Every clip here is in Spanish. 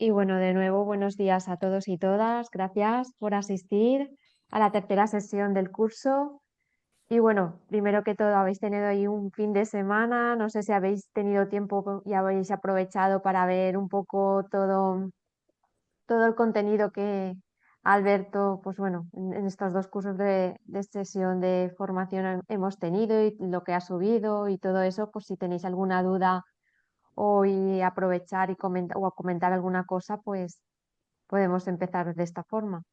Y bueno, de nuevo, buenos días a todos y todas. Gracias por asistir a la tercera sesión del curso. Y bueno, primero que todo, habéis tenido ahí un fin de semana. No sé si habéis tenido tiempo y habéis aprovechado para ver un poco todo el contenido que Alberto, pues bueno, en estos dos cursos de sesión de formación hemos tenido y lo que ha subido y todo eso, pues si tenéis alguna duda o y aprovechar y comentar o a comentar alguna cosa, pues podemos empezar de esta forma.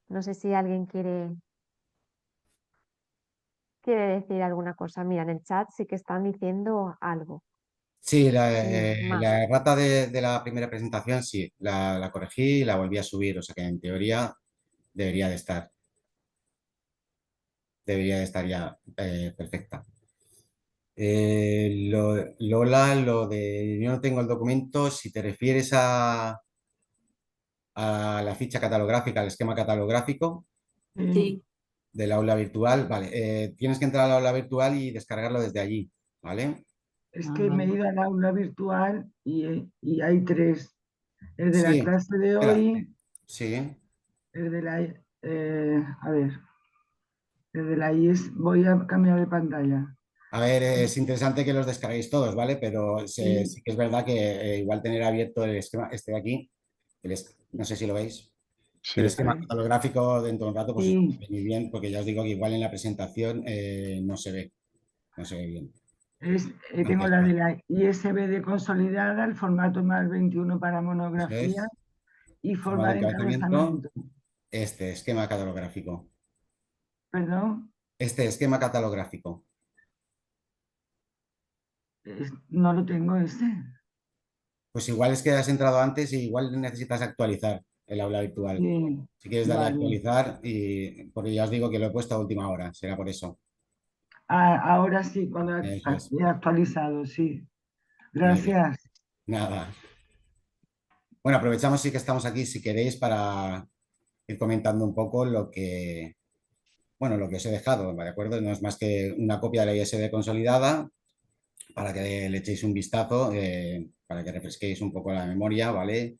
No sé si alguien quiere decir alguna cosa. Mira, en el chat sí que están diciendo algo. Sí, Más. la errata de la primera presentación, sí, la corregí y la volví a subir, o sea que en teoría debería de estar, debería de estar ya perfecta. Lola, lo de yo no tengo el documento, si te refieres a la ficha catalográfica, al esquema catalográfico Sí, del aula virtual, vale, tienes que entrar al aula virtual y descargarlo desde allí, ¿vale? es que me he ido al aula virtual y hay tres. El de la Sí, clase de espera, hoy, sí. el de la, a ver, el de la IES, voy a cambiar de pantalla. A ver, es interesante que los descarguéis todos, ¿vale? Pero Sí, sí que es verdad que igual tener abierto el esquema, este de aquí, no sé si lo veis, el Sí, a esquema ver, catalográfico dentro de un rato, pues sí, viene muy bien, porque ya os digo que igual en la presentación no se ve bien. tengo Entonces, la de bueno, la ISBD consolidada, el formato más 21 para eso monografía es, y forma forma de de encabezamiento, encabezamiento. este esquema catalográfico, Perdón, este esquema catalográfico. no lo tengo ese. Pues igual es que has entrado antes y igual necesitas actualizar el aula virtual. Sí, Si quieres darle a vale. actualizar, y porque ya os digo que lo he puesto a última hora, será por eso. Ahora sí, cuando Eso es. he actualizado, sí. Muy bien. Gracias. Nada. Bueno, aprovechamos sí que estamos aquí, si queréis, para ir comentando un poco bueno, lo que os he dejado, ¿de acuerdo? No es más que una copia de la ISD consolidada para que le echéis un vistazo, para que refresquéis un poco la memoria, ¿vale?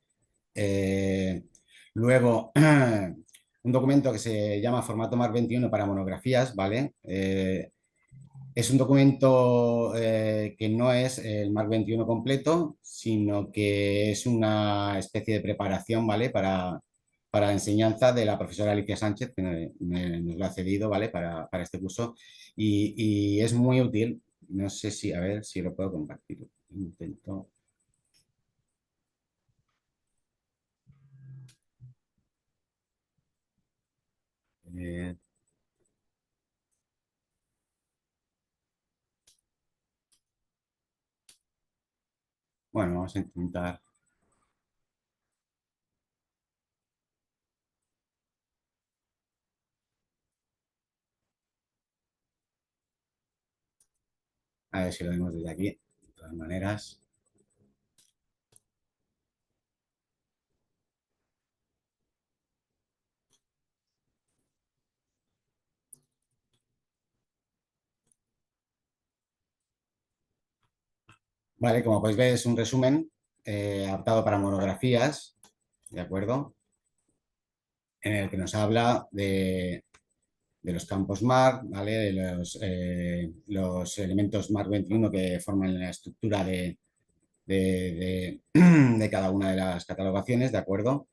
Eh, luego, un documento que se llama Formato MAR 21 para monografías, ¿vale? Es un documento que no es el MARC 21 completo, sino que es una especie de preparación, ¿vale? Para la enseñanza de la profesora Alicia Sánchez, que nos lo ha cedido, ¿vale? Para este curso. Y es muy útil. No sé si, a ver si lo puedo compartir. Intento. eh, bueno, vamos a intentar. A ver si lo vemos desde aquí. De todas maneras. Vale, como podéis ver, es un resumen adaptado para monografías, ¿de acuerdo? En el que nos habla de los campos MARC, ¿vale? De los elementos MARC 21 que forman la estructura de cada una de las catalogaciones, ¿de acuerdo?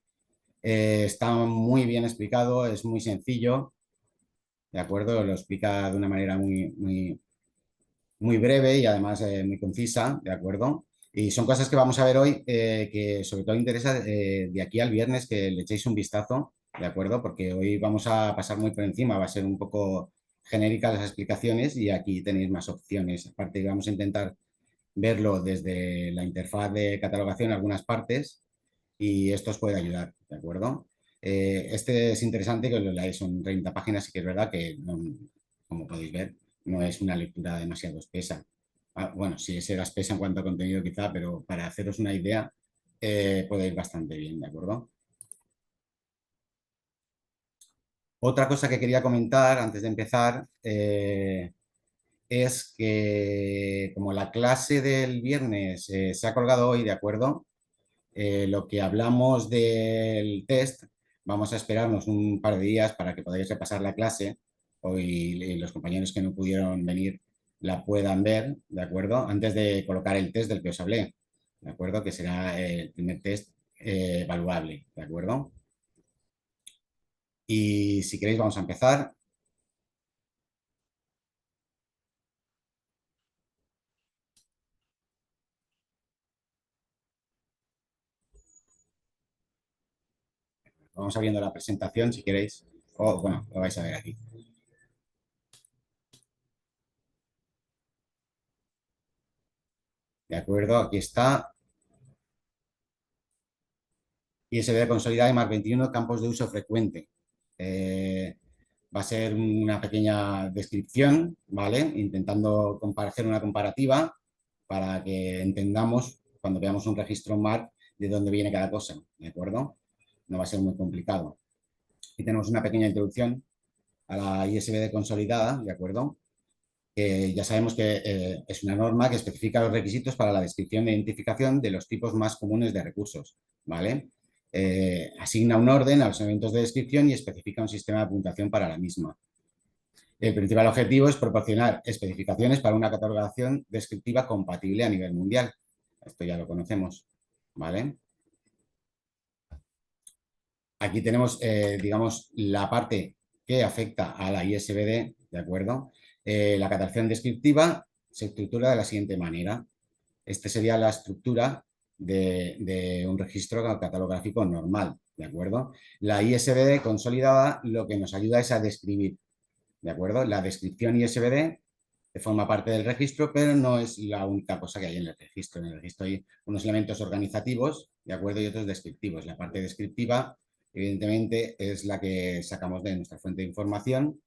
Está muy bien explicado, es muy sencillo, ¿de acuerdo? Lo explica de una manera muy breve y además muy concisa, ¿de acuerdo? Y son cosas que vamos a ver hoy que sobre todo interesa de aquí al viernes que le echéis un vistazo, ¿de acuerdo? Porque hoy vamos a pasar muy por encima, va a ser un poco genérica las explicaciones y aquí tenéis más opciones. Aparte, vamos a intentar verlo desde la interfaz de catalogación en algunas partes y esto os puede ayudar, ¿de acuerdo? Este es interesante que lo leáis, son 30 páginas y que es verdad que, como podéis ver, no es una lectura demasiado espesa. Bueno, sí, será espesa en cuanto a contenido quizá, pero para haceros una idea puede ir bastante bien, ¿de acuerdo? Otra cosa que quería comentar antes de empezar es que como la clase del viernes se ha colgado hoy, ¿de acuerdo? lo que hablamos del test, vamos a esperarnos un par de días para que podáis repasar la clase y los compañeros que no pudieron venir la puedan ver, ¿de acuerdo? Antes de colocar el test del que os hablé, ¿de acuerdo? Que será el primer test evaluable, ¿de acuerdo? Y si queréis vamos a empezar. Vamos abriendo la presentación si queréis. O bueno, lo vais a ver aquí. De acuerdo, aquí está. ISBD consolidada y más 21 campos de uso frecuente. Va a ser una pequeña descripción, ¿vale? Intentando hacer una comparativa para que entendamos cuando veamos un registro MARC de dónde viene cada cosa, ¿de acuerdo? No va a ser muy complicado. Y tenemos una pequeña introducción a la ISBD consolidada, ¿de acuerdo? Que ya sabemos que es una norma que especifica los requisitos para la descripción e identificación de los tipos más comunes de recursos, ¿vale? Asigna un orden a los elementos de descripción y especifica un sistema de puntuación para la misma. El principal objetivo es proporcionar especificaciones para una catalogación descriptiva compatible a nivel mundial. Esto ya lo conocemos, ¿vale? Aquí tenemos, digamos, la parte que afecta a la ISBD, ¿de acuerdo? La catalogación descriptiva se estructura de la siguiente manera. Esta sería la estructura de un registro catalográfico normal, ¿de acuerdo? La ISBD consolidada lo que nos ayuda es a describir, ¿de acuerdo? La descripción ISBD forma parte del registro, pero no es la única cosa que hay en el registro. En el registro hay unos elementos organizativos, ¿de acuerdo? Y otros descriptivos. La parte descriptiva, evidentemente, es la que sacamos de nuestra fuente de información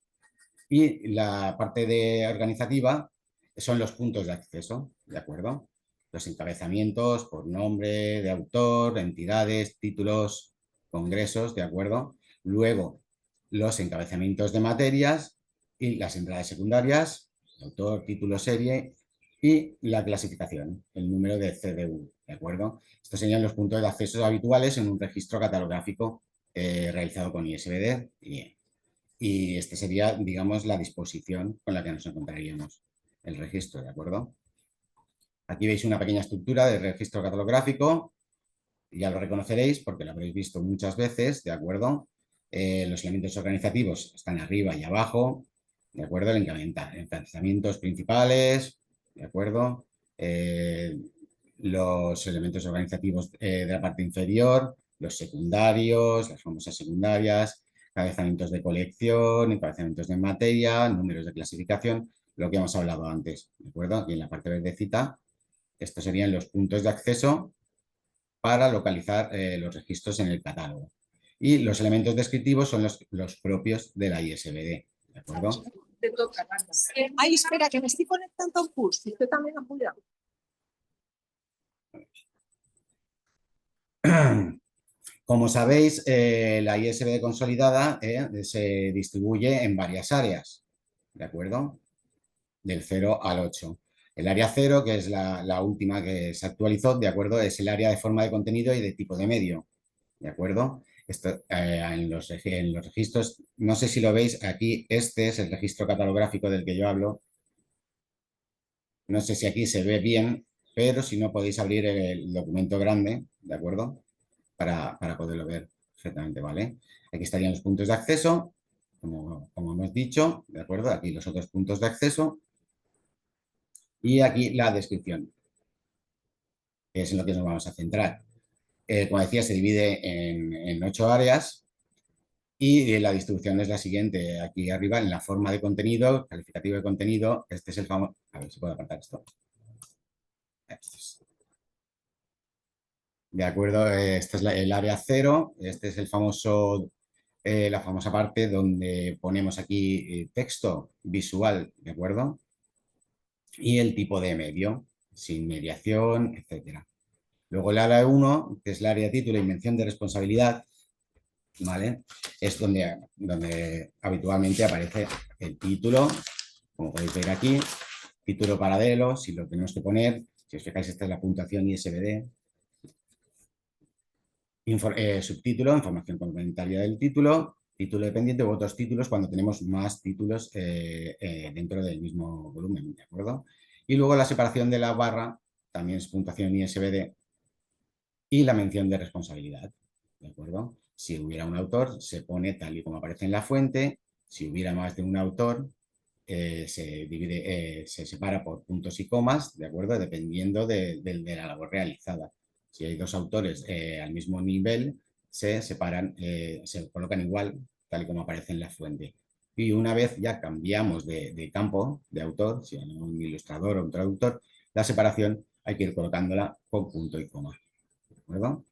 y la parte organizativa son los puntos de acceso, ¿de acuerdo? Los encabezamientos por nombre de autor, entidades, títulos, congresos, ¿de acuerdo? Luego, los encabezamientos de materias y las entradas secundarias, autor, título, serie y la clasificación, el número de CDU, ¿de acuerdo? Estos serían los puntos de acceso habituales en un registro catalográfico realizado con ISBD y esta sería, digamos, la disposición con la que nos encontraríamos el registro, ¿de acuerdo? Aquí veis una pequeña estructura de registro catalográfico, ya lo reconoceréis porque lo habréis visto muchas veces, ¿de acuerdo? Los elementos organizativos están arriba y abajo, ¿de acuerdo? El encabezamientos principales, ¿de acuerdo? Los elementos organizativos de la parte inferior, los secundarios, las famosas secundarias, encabezamientos de colección, encabezamientos de materia, números de clasificación, lo que hemos hablado antes, ¿de acuerdo? Aquí en la parte verdecita, estos serían los puntos de acceso para localizar los registros en el catálogo. Y los elementos descriptivos son los propios de la ISBD, ¿de acuerdo? Te toca, ay, espera, que me estoy conectando a un curso. Usted también ha cuidado. Como sabéis, la ISBD consolidada se distribuye en varias áreas, ¿de acuerdo? Del 0 al 8. El área 0, que es la última que se actualizó, ¿de acuerdo? Es el área de forma de contenido y de tipo de medio, ¿de acuerdo? Esto, en los registros, no sé si lo veis, aquí este es el registro catalográfico del que yo hablo. No sé si aquí se ve bien, pero si no podéis abrir el documento grande, ¿de acuerdo? Para poderlo ver perfectamente, ¿vale? Aquí estarían los puntos de acceso, como hemos dicho, ¿de acuerdo? Aquí los otros puntos de acceso y aquí la descripción, que es en lo que nos vamos a centrar. Como decía, se divide en 8 áreas y la distribución es la siguiente. Aquí arriba, en la forma de contenido, calificativo de contenido, este es el famoso... A ver si puedo apartar esto. De acuerdo, este es el área 0, este es el famoso, la famosa parte donde ponemos aquí texto visual, ¿de acuerdo? Y el tipo de medio, sin mediación, etcétera. Luego el área 1, que es el área título y mención de responsabilidad, ¿vale? Es donde habitualmente aparece el título, como podéis ver aquí, título paralelo, si lo tenemos que poner, si os fijáis esta es la puntuación ISBD, Subtítulo, información complementaria del título, título dependiente u otros títulos cuando tenemos más títulos dentro del mismo volumen, ¿de acuerdo? Y luego la separación de la barra, también es puntuación ISBN, y la mención de responsabilidad, ¿de acuerdo? Si hubiera un autor, se pone tal y como aparece en la fuente. Si hubiera más de un autor, se separa por puntos y comas, ¿de acuerdo? Dependiendo de la labor realizada. Si hay dos autores al mismo nivel, se separan, se colocan igual, tal y como aparece en la fuente. Y una vez ya cambiamos de campo, de autor, si hay un ilustrador o un traductor, la separación hay que ir colocándola con punto y coma. ¿De acuerdo?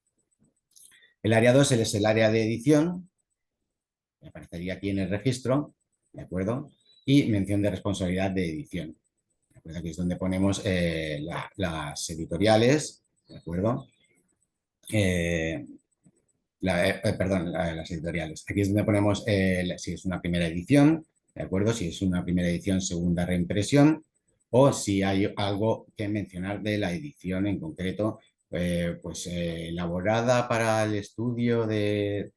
El área 2 es el área de edición, que aparecería aquí en el registro, ¿de acuerdo? Y mención de responsabilidad de edición. ¿De acuerdo? Aquí es donde ponemos las editoriales, ¿de acuerdo? Perdón, las editoriales. Aquí es donde ponemos si es una primera edición, ¿de acuerdo? Si es una primera edición, segunda reimpresión, o si hay algo que mencionar de la edición en concreto, pues elaborada para el estudio de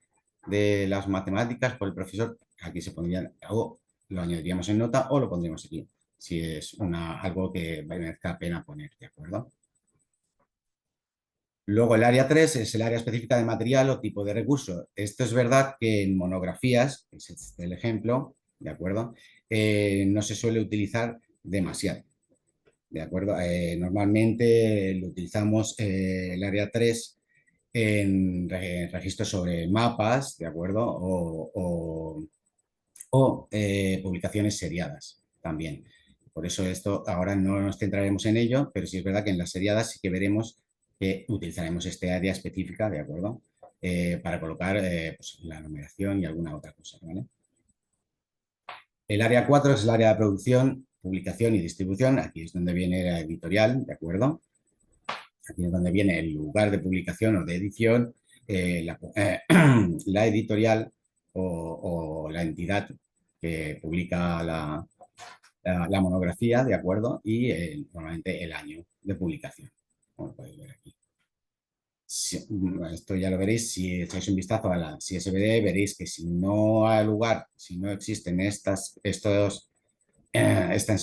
las matemáticas por el profesor. Aquí se pondría, o lo añadiríamos en nota o lo pondríamos aquí, si es algo que merezca pena poner, ¿de acuerdo? Luego el área 3 es el área específica de material o tipo de recurso. Esto es verdad que en monografías, que es este el ejemplo, ¿de acuerdo? No se suele utilizar demasiado, ¿de acuerdo? Normalmente lo utilizamos el área 3 en registros sobre mapas, ¿de acuerdo? O publicaciones seriadas también. Por eso esto ahora no nos centraremos en ello, pero sí es verdad que en las seriadas sí que veremos que utilizaremos este área específica, ¿de acuerdo? Para colocar pues, la numeración y alguna otra cosa, ¿vale? El área 4 es el área de producción, publicación y distribución. Aquí es donde viene la editorial, ¿de acuerdo? Aquí es donde viene el lugar de publicación o de edición, la editorial o la entidad que publica la monografía, ¿de acuerdo? Y normalmente el año de publicación, como podéis ver aquí. Esto ya lo veréis, si echáis un vistazo a la CSBD, veréis que si no hay lugar, si no existen estas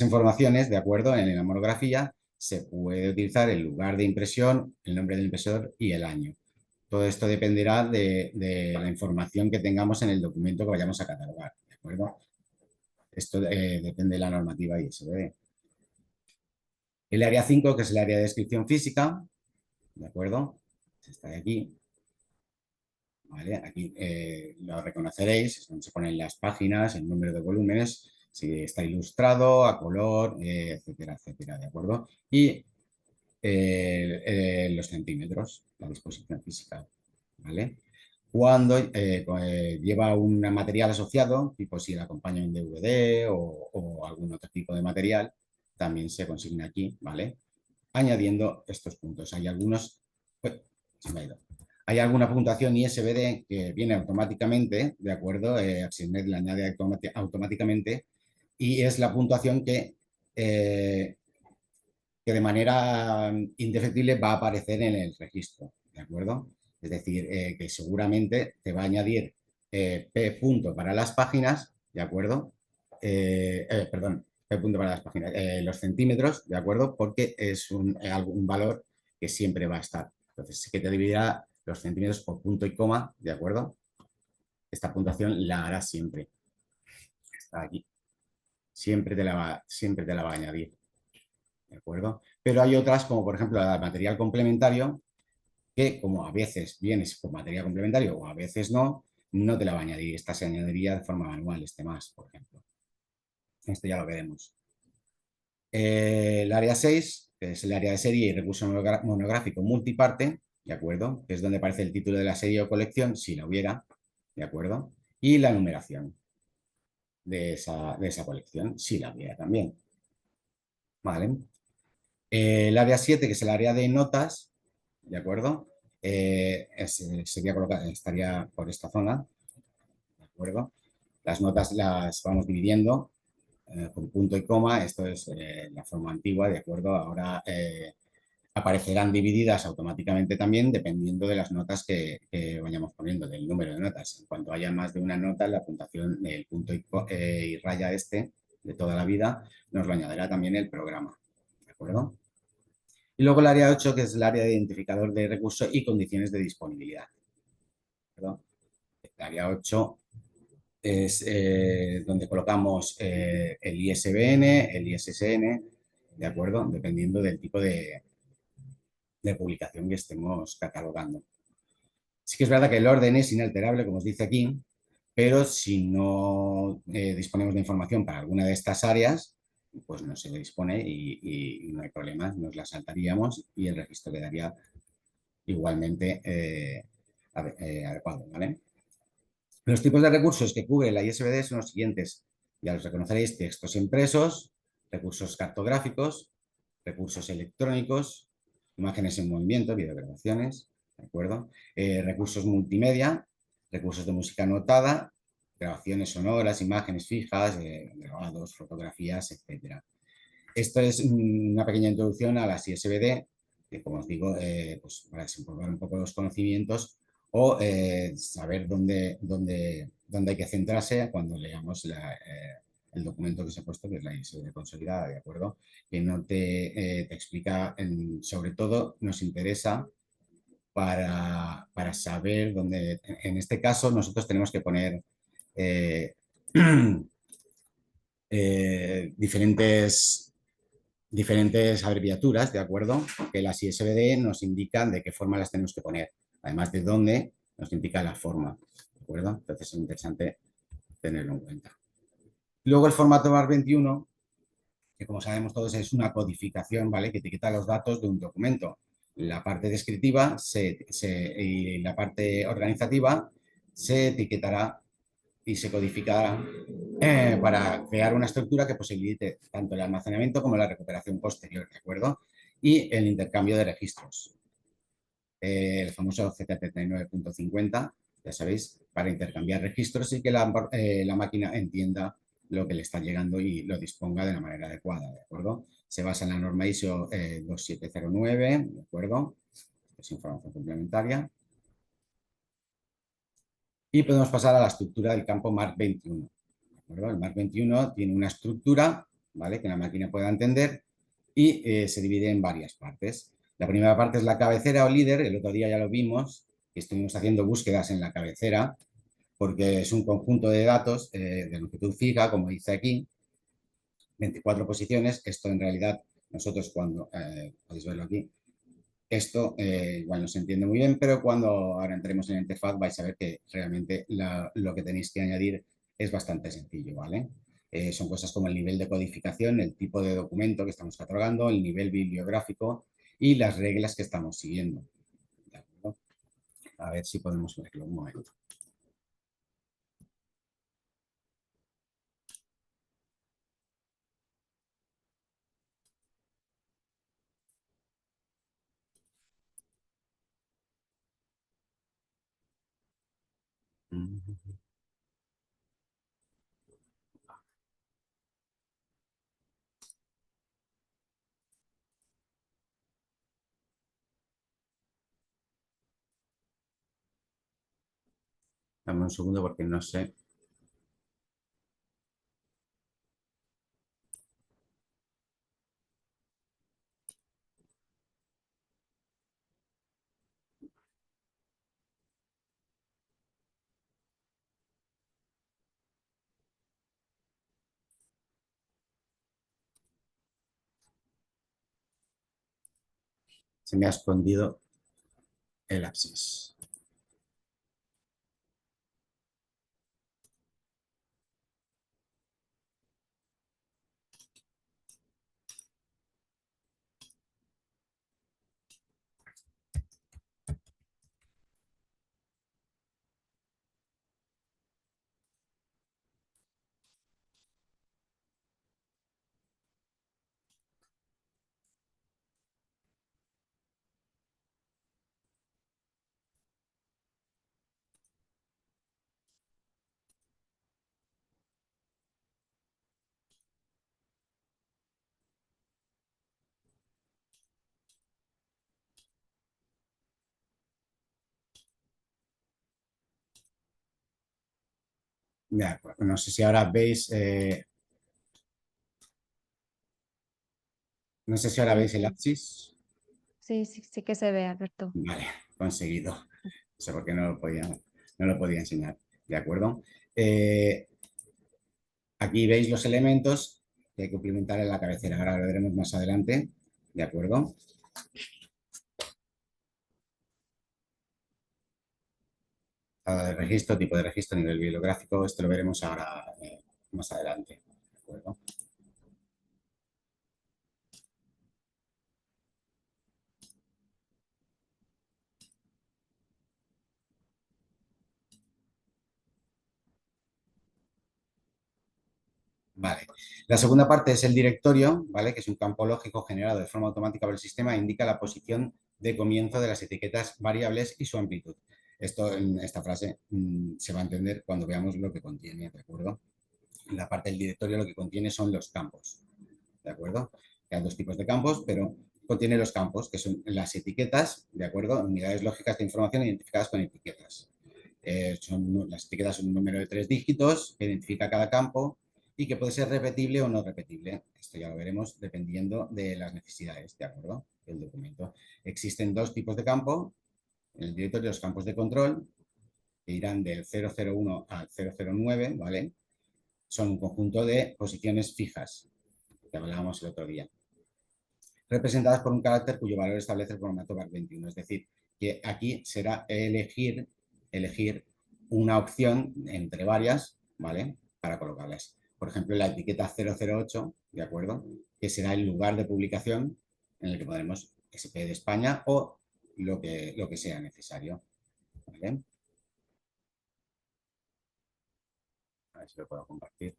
informaciones, ¿de acuerdo? En la monografía se puede utilizar el lugar de impresión, el nombre del impresor y el año. Todo esto dependerá de la información que tengamos en el documento que vayamos a catalogar, ¿de acuerdo? Esto depende de la normativa ISBN. El área 5, que es el área de descripción física, ¿de acuerdo? Está de aquí. ¿Vale? Aquí lo reconoceréis, es donde se ponen las páginas, el número de volúmenes, si está ilustrado, a color, etcétera, etcétera, ¿de acuerdo? Y los centímetros, la disposición física, ¿vale? Cuando lleva un material asociado, tipo si le acompaña un DVD o algún otro tipo de material, también se consigna aquí, ¿vale? Añadiendo estos puntos. Hay algunos... se me ha ido. Hay alguna puntuación ISBN que viene automáticamente, ¿de acuerdo? Axiomed la añade automáticamente y es la puntuación que de manera indefectible va a aparecer en el registro, ¿de acuerdo? Es decir, que seguramente te va a añadir P punto para las páginas, ¿de acuerdo? Perdón, P punto para las páginas, los centímetros, ¿de acuerdo? Porque es un valor que siempre va a estar. Entonces, sí que te dividirá los centímetros por punto y coma, ¿de acuerdo? Esta puntuación la hará siempre. Está aquí. Siempre te la va a añadir. ¿De acuerdo? Pero hay otras, como por ejemplo el material complementario, que como a veces vienes con material complementario o a veces no, no te la va a añadir. Esta se añadiría de forma manual, más, por ejemplo. Esto ya lo veremos. El área 6, que es el área de serie y recurso monográfico multiparte, ¿de acuerdo? Que es donde aparece el título de la serie o colección, si la hubiera, ¿de acuerdo? Y la numeración de esa colección, si la hubiera también. ¿Vale? El área 7, que es el área de notas, ¿de acuerdo? Estaría por esta zona, ¿de acuerdo? Las notas las vamos dividiendo con punto y coma, esto es la forma antigua, ¿de acuerdo? Ahora aparecerán divididas automáticamente también dependiendo de las notas que vayamos poniendo, del número de notas. En cuanto haya más de una nota, la puntuación, el punto y raya este de toda la vida, nos lo añadirá también el programa. ¿De acuerdo? Y luego el área 8, que es el área de identificador de recursos y condiciones de disponibilidad. ¿Perdón? El área 8 es donde colocamos el ISBN, el ISSN, ¿de acuerdo? Dependiendo del tipo de publicación que estemos catalogando. Sí que es verdad que el orden es inalterable, como os dice aquí, pero si no disponemos de información para alguna de estas áreas, pues no se dispone y no hay problema, nos la saltaríamos y el registro quedaría igualmente adecuado, ¿vale? Los tipos de recursos que cubre la ISBD son los siguientes. Ya los reconoceréis: textos impresos, recursos cartográficos, recursos electrónicos, imágenes en movimiento, videograbaciones, ¿de acuerdo? Recursos multimedia, recursos de música anotada, grabaciones sonoras, imágenes fijas, grabados, fotografías, etc. Esto es una pequeña introducción a las ISBD, que como os digo, pues para desempolvar un poco los conocimientos o saber dónde hay que centrarse cuando leamos el documento que se ha puesto, que es la ISBD consolidada, ¿de acuerdo? Que no te explica, sobre todo nos interesa para saber dónde, en este caso nosotros tenemos que poner diferentes abreviaturas, ¿de acuerdo? Que las ISBD nos indican de qué forma las tenemos que poner. Además de dónde, nos indica la forma, ¿de acuerdo? Entonces es interesante tenerlo en cuenta. Luego el formato MAR21, que como sabemos todos es una codificación, ¿vale? Que etiqueta los datos de un documento. La parte descriptiva y la parte organizativa se etiquetará y se codificará para crear una estructura que posibilite tanto el almacenamiento como la recuperación posterior, ¿de acuerdo? Y el intercambio de registros. El famoso Z39.50, ya sabéis, para intercambiar registros y que la máquina entienda lo que le está llegando y lo disponga de la manera adecuada, ¿de acuerdo? Se basa en la norma ISO 2709, ¿de acuerdo? Es información complementaria. Y podemos pasar a la estructura del campo MARC 21. El MARC 21 tiene una estructura, ¿vale? Que la máquina pueda entender y se divide en varias partes. La primera parte es la cabecera o líder, el otro día ya lo vimos, que estuvimos haciendo búsquedas en la cabecera, porque es un conjunto de datos de longitud fija, como dice aquí, 24 posiciones. Esto en realidad, nosotros cuando, podéis verlo aquí, esto igual no se entiende muy bien, pero cuando ahora entremos en la interfaz vais a ver que realmente lo que tenéis que añadir es bastante sencillo, ¿vale? Son cosas como el nivel de codificación, el tipo de documento que estamos catalogando, el nivel bibliográfico y las reglas que estamos siguiendo. ¿De acuerdo? A ver si podemos verlo un momento. Dame un segundo porque no sé. Se me ha escondido el abscess. De acuerdo. No sé si ahora veis, no sé si ahora Sí, veis el sí, abscis. sí, sí, sí que se ve, Alberto. Vale, conseguido. No sé por qué no lo podía enseñar. ¿De acuerdo? Eh, Aquí veis los elementos que hay que implementar en la cabecera. Ahora lo veremos más adelante. ¿De acuerdo? De registro, tipo de registro, nivel bibliográfico. Esto lo veremos ahora más adelante. ¿De acuerdo? Vale. La segunda parte es el directorio, ¿vale? Que es un campo lógico generado de forma automática por el sistema e indica la posición de comienzo de las etiquetas variables y su amplitud. Esto en esta frase se va a entender cuando veamos lo que contiene, ¿de acuerdo? La parte del directorio lo que contiene son los campos, ¿de acuerdo? Hay dos tipos de campos, pero contiene los campos, que son las etiquetas, ¿de acuerdo? Unidades lógicas de información identificadas con etiquetas. Las etiquetas son un número de 3 dígitos que identifica cada campo y que puede ser repetible o no repetible. Esto ya lo veremos dependiendo de las necesidades, ¿de acuerdo? Del documento. Existen dos tipos de campo. En el directorio, los campos de control, que irán del 001 al 009, ¿vale? Son un conjunto de posiciones fijas, que hablábamos el otro día, representadas por un carácter cuyo valor establece el formato VAR21. Es decir, que aquí será elegir una opción entre varias, ¿vale? Para colocarlas. Por ejemplo, la etiqueta 008, ¿de acuerdo? Que será el lugar de publicación en el que pondremos SP de España o lo que sea necesario, ¿vale? A ver si lo puedo compartir.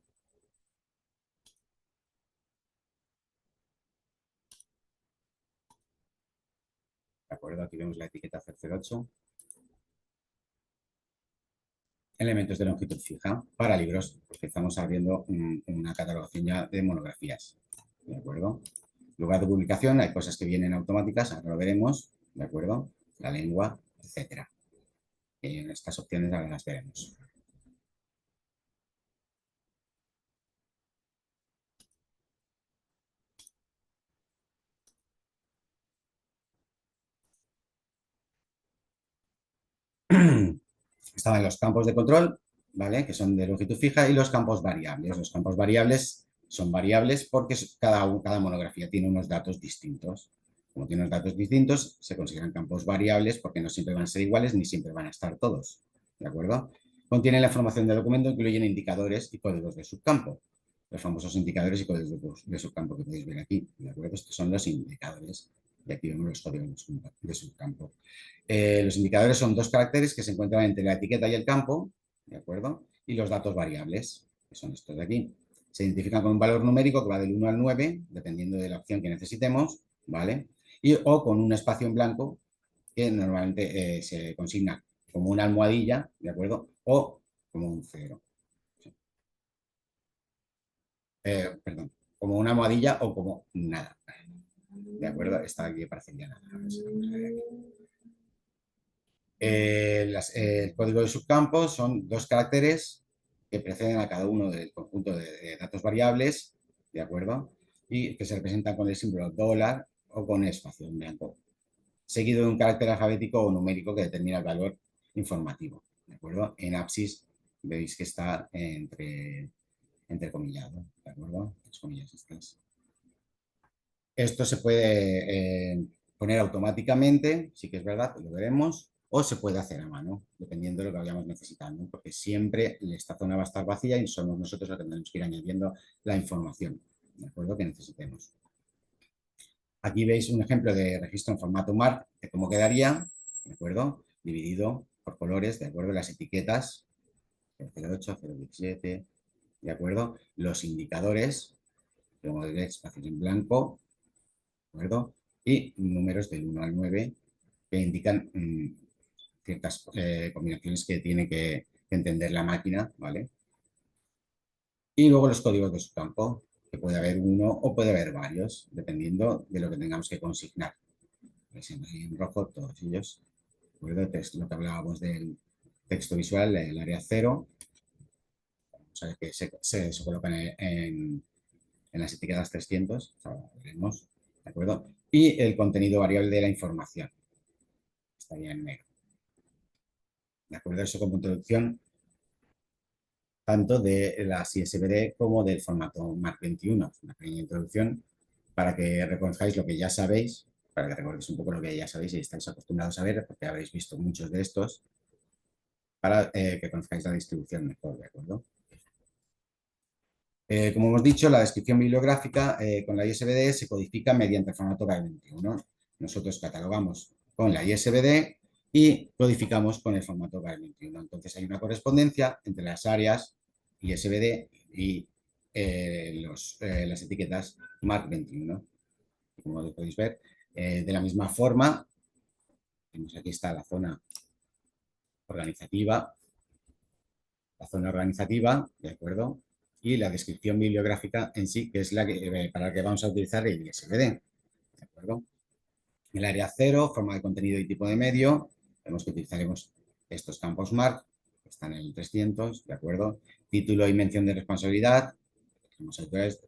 ¿De acuerdo? Aquí vemos la etiqueta 008. Elementos de longitud fija para libros, porque estamos abriendo una catalogación ya de monografías. ¿De acuerdo? Lugar de publicación, hay cosas que vienen automáticas, ahora lo veremos, ¿de acuerdo? La lengua, etcétera. Y en estas opciones ahora las veremos. Estaban los campos de control, ¿vale? Que son de longitud fija, y los campos variables. Los campos variables son variables porque cada monografía tiene unos datos distintos. Como tiene unos datos distintos, se consideran campos variables porque no siempre van a ser iguales ni siempre van a estar todos. ¿De acuerdo? Contienen la información del documento, incluyen indicadores y códigos de subcampo. Los famosos indicadores y códigos de subcampo que podéis ver aquí. ¿De acuerdo? Estos son los indicadores. Y aquí vemos los códigos de subcampo. Los indicadores son dos caracteres que se encuentran entre la etiqueta y el campo, ¿de acuerdo? Y los datos variables, que son estos de aquí. Se identifican con un valor numérico que va del 1 al 9, dependiendo de la opción que necesitemos, ¿vale? O con un espacio en blanco, que normalmente se consigna como una almohadilla, ¿de acuerdo? O como un 0. Perdón, como una almohadilla o como nada. ¿De acuerdo? Esta aquí parecería nada. A ver si lo vamos a ver aquí. El código de subcampo son dos caracteres que preceden a cada uno del conjunto de datos variables, ¿de acuerdo? Y que se representan con el símbolo dólar o con espacio en blanco, seguido de un carácter alfabético o numérico que determina el valor informativo, ¿de acuerdo? En abscis veis que está entrecomillado, ¿de acuerdo? Las comillas estas. Esto se puede poner automáticamente, sí que es verdad, lo veremos, o se puede hacer a mano, dependiendo de lo que vayamos necesitando, porque siempre esta zona va a estar vacía y somos nosotros los que tenemos que ir añadiendo la información, ¿de acuerdo? Que necesitemos. Aquí veis un ejemplo de registro en formato MARC de cómo quedaría, ¿de acuerdo? Dividido por colores, ¿de acuerdo? Las etiquetas, 008, 017, ¿de acuerdo? Los indicadores, como veis, espacio en blanco, ¿de acuerdo? Y números del 1 al 9 que indican ciertas combinaciones que tiene que entender la máquina, ¿vale? Y luego los códigos de subcampo, que puede haber uno o puede haber varios, dependiendo de lo que tengamos que consignar. ¿Veis en rojo todos ellos? ¿De acuerdo? Lo que hablábamos del texto visual, el área 0, vamos a ver que se colocan en las etiquetas 300, ahora veremos, ¿de acuerdo? Y el contenido variable de la información, estaría en negro. ¿De acuerdo? Eso como introducción tanto de las ISBD como del formato MARC21. Una pequeña introducción para que reconozcáis lo que ya sabéis, para que recordéis un poco lo que ya sabéis y estáis acostumbrados a ver, porque habréis visto muchos de estos, para que conozcáis la distribución mejor, ¿de acuerdo? Como hemos dicho, la descripción bibliográfica con la ISBD se codifica mediante el formato GAE21. Nosotros catalogamos con la ISBD y codificamos con el formato GAE21. Entonces hay una correspondencia entre las áreas ISBD y las etiquetas MARC21. Como podéis ver, de la misma forma, aquí está la zona organizativa, ¿de acuerdo? Y la descripción bibliográfica en sí, que es para la que vamos a utilizar el ISBD, ¿de acuerdo? El área 0, forma de contenido y tipo de medio, vemos que utilizaremos estos campos MARC, que están en el 300, ¿de acuerdo? Título y mención de responsabilidad, tenemos autores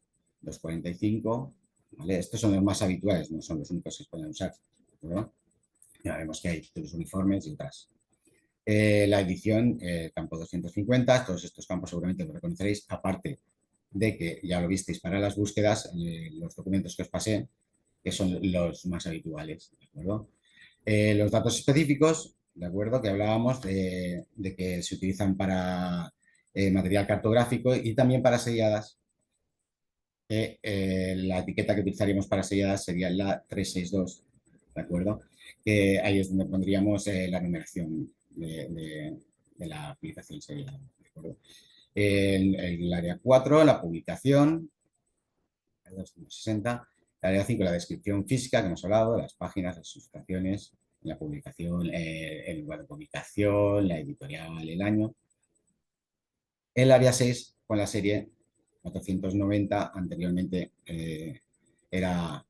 245, ¿vale? Estos son los más habituales, no son los únicos que se pueden usar, ¿de acuerdo? Ya vemos que hay títulos uniformes y otras. La edición, campo 250, todos estos campos seguramente lo reconoceréis, aparte de que ya lo visteis para las búsquedas, los documentos que os pasé, que son los más habituales, ¿de acuerdo? Los datos específicos, ¿de acuerdo? Que hablábamos de que se utilizan para material cartográfico y también para selladas. La etiqueta que utilizaríamos para selladas sería la 362, ¿de acuerdo? Ahí es donde pondríamos la numeración de la aplicación seriada, ¿de acuerdo? El área 4, la publicación, 260. El área 5, la descripción física, que hemos hablado, las páginas, las ilustraciones, la publicación, el lugar de publicación, la editorial, el año. El área 6, con la serie 490, anteriormente era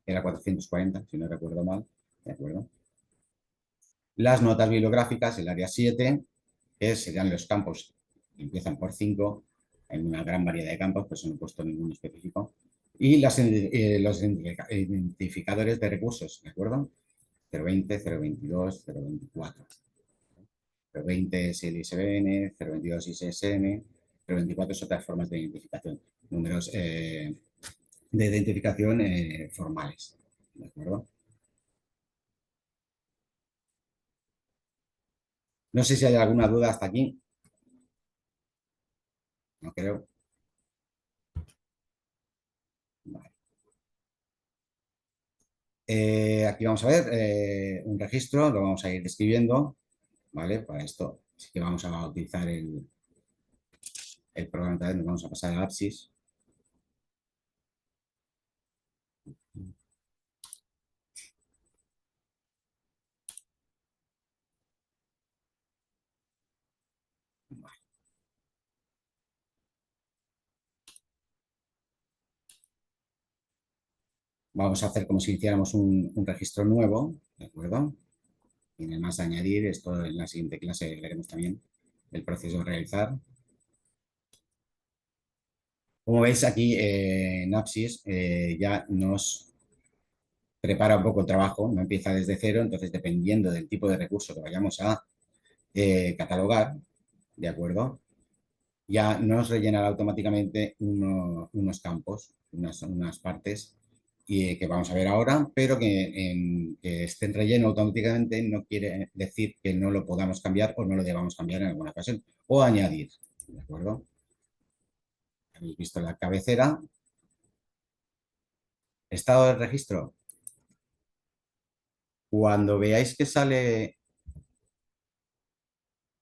440, si no recuerdo mal, ¿de acuerdo? Las notas bibliográficas, el área 7, que serían los campos que empiezan por 5, en una gran variedad de campos, pues no he puesto ningún específico. Y los identificadores de recursos, ¿de acuerdo? 020, 022, 024. 020 es el ISBN, 022 ISSN, 024 es otras formas de identificación, números de identificación formales, ¿de acuerdo? No sé si hay alguna duda hasta aquí. No creo. Vale. Aquí vamos a ver un registro, lo vamos a ir describiendo, ¿vale? Para esto sí que vamos a utilizar el programa, también nos vamos a pasar a Apsis. Vale. Vamos a hacer como si hiciéramos un registro nuevo, ¿de acuerdo? Y en el más añadir, esto en la siguiente clase veremos también el proceso de realizar. Como veis aquí en Apsis ya nos prepara un poco el trabajo, no empieza desde cero, entonces dependiendo del tipo de recurso que vayamos a catalogar, ¿de acuerdo? Ya nos rellenará automáticamente unos campos, unas partes que vamos a ver ahora, pero que estén relleno automáticamente no quiere decir que no lo podamos cambiar o no lo debamos cambiar en alguna ocasión, o añadir, ¿de acuerdo? Habéis visto la cabecera. Estado del registro. Cuando veáis que sale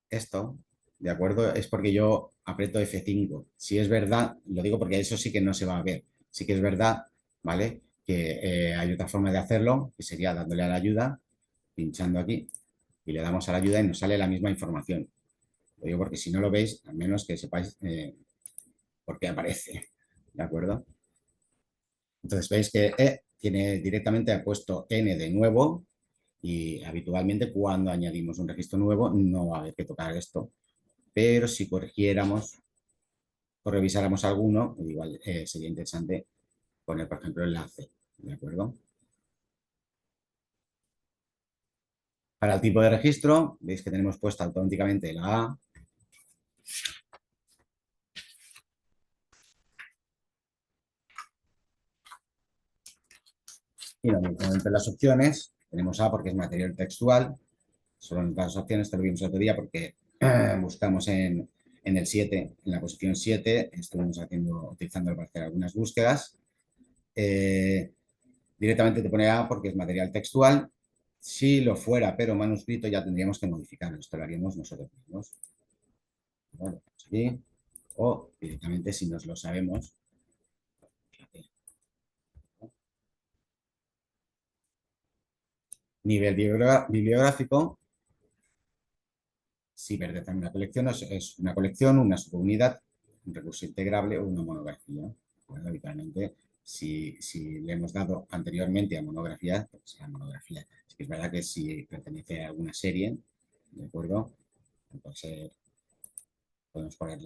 esto, ¿de acuerdo? Es porque yo aprieto F5. Si es verdad, lo digo porque eso sí que no se va a ver. Sí que es verdad, ¿vale? Que hay otra forma de hacerlo, que sería dándole a la ayuda, pinchando aquí, y le damos a la ayuda y nos sale la misma información. Lo digo porque si no lo veis, al menos que sepáis por qué aparece, ¿de acuerdo? Entonces veis que tiene directamente puesto N de nuevo y habitualmente cuando añadimos un registro nuevo no va a haber que tocar esto. Pero si corrigiéramos o revisáramos alguno, igual sería interesante poner, por ejemplo, enlace, ¿de acuerdo? Para el tipo de registro, veis que tenemos puesta automáticamente la A. Y lo mismo entre las opciones, tenemos A porque es material textual, solo en las opciones, te lo vimos el otro día porque buscamos en el 7, en la posición 7, estuvimos utilizando para hacer algunas búsquedas. Directamente te pone A porque es material textual. Si lo fuera, pero manuscrito, ya tendríamos que modificarlo. Esto lo haríamos nosotros mismos. Bueno, aquí. O directamente, si nos lo sabemos. Nivel bibliográfico. Si pertenece a una colección, es una colección, una subunidad, un recurso integrable o una monografía. Bueno, habitualmente, si le hemos dado anteriormente a monografía, pues será monografía. Sí que es verdad que si pertenece a alguna serie, ¿de acuerdo? Puede ser, podemos poner,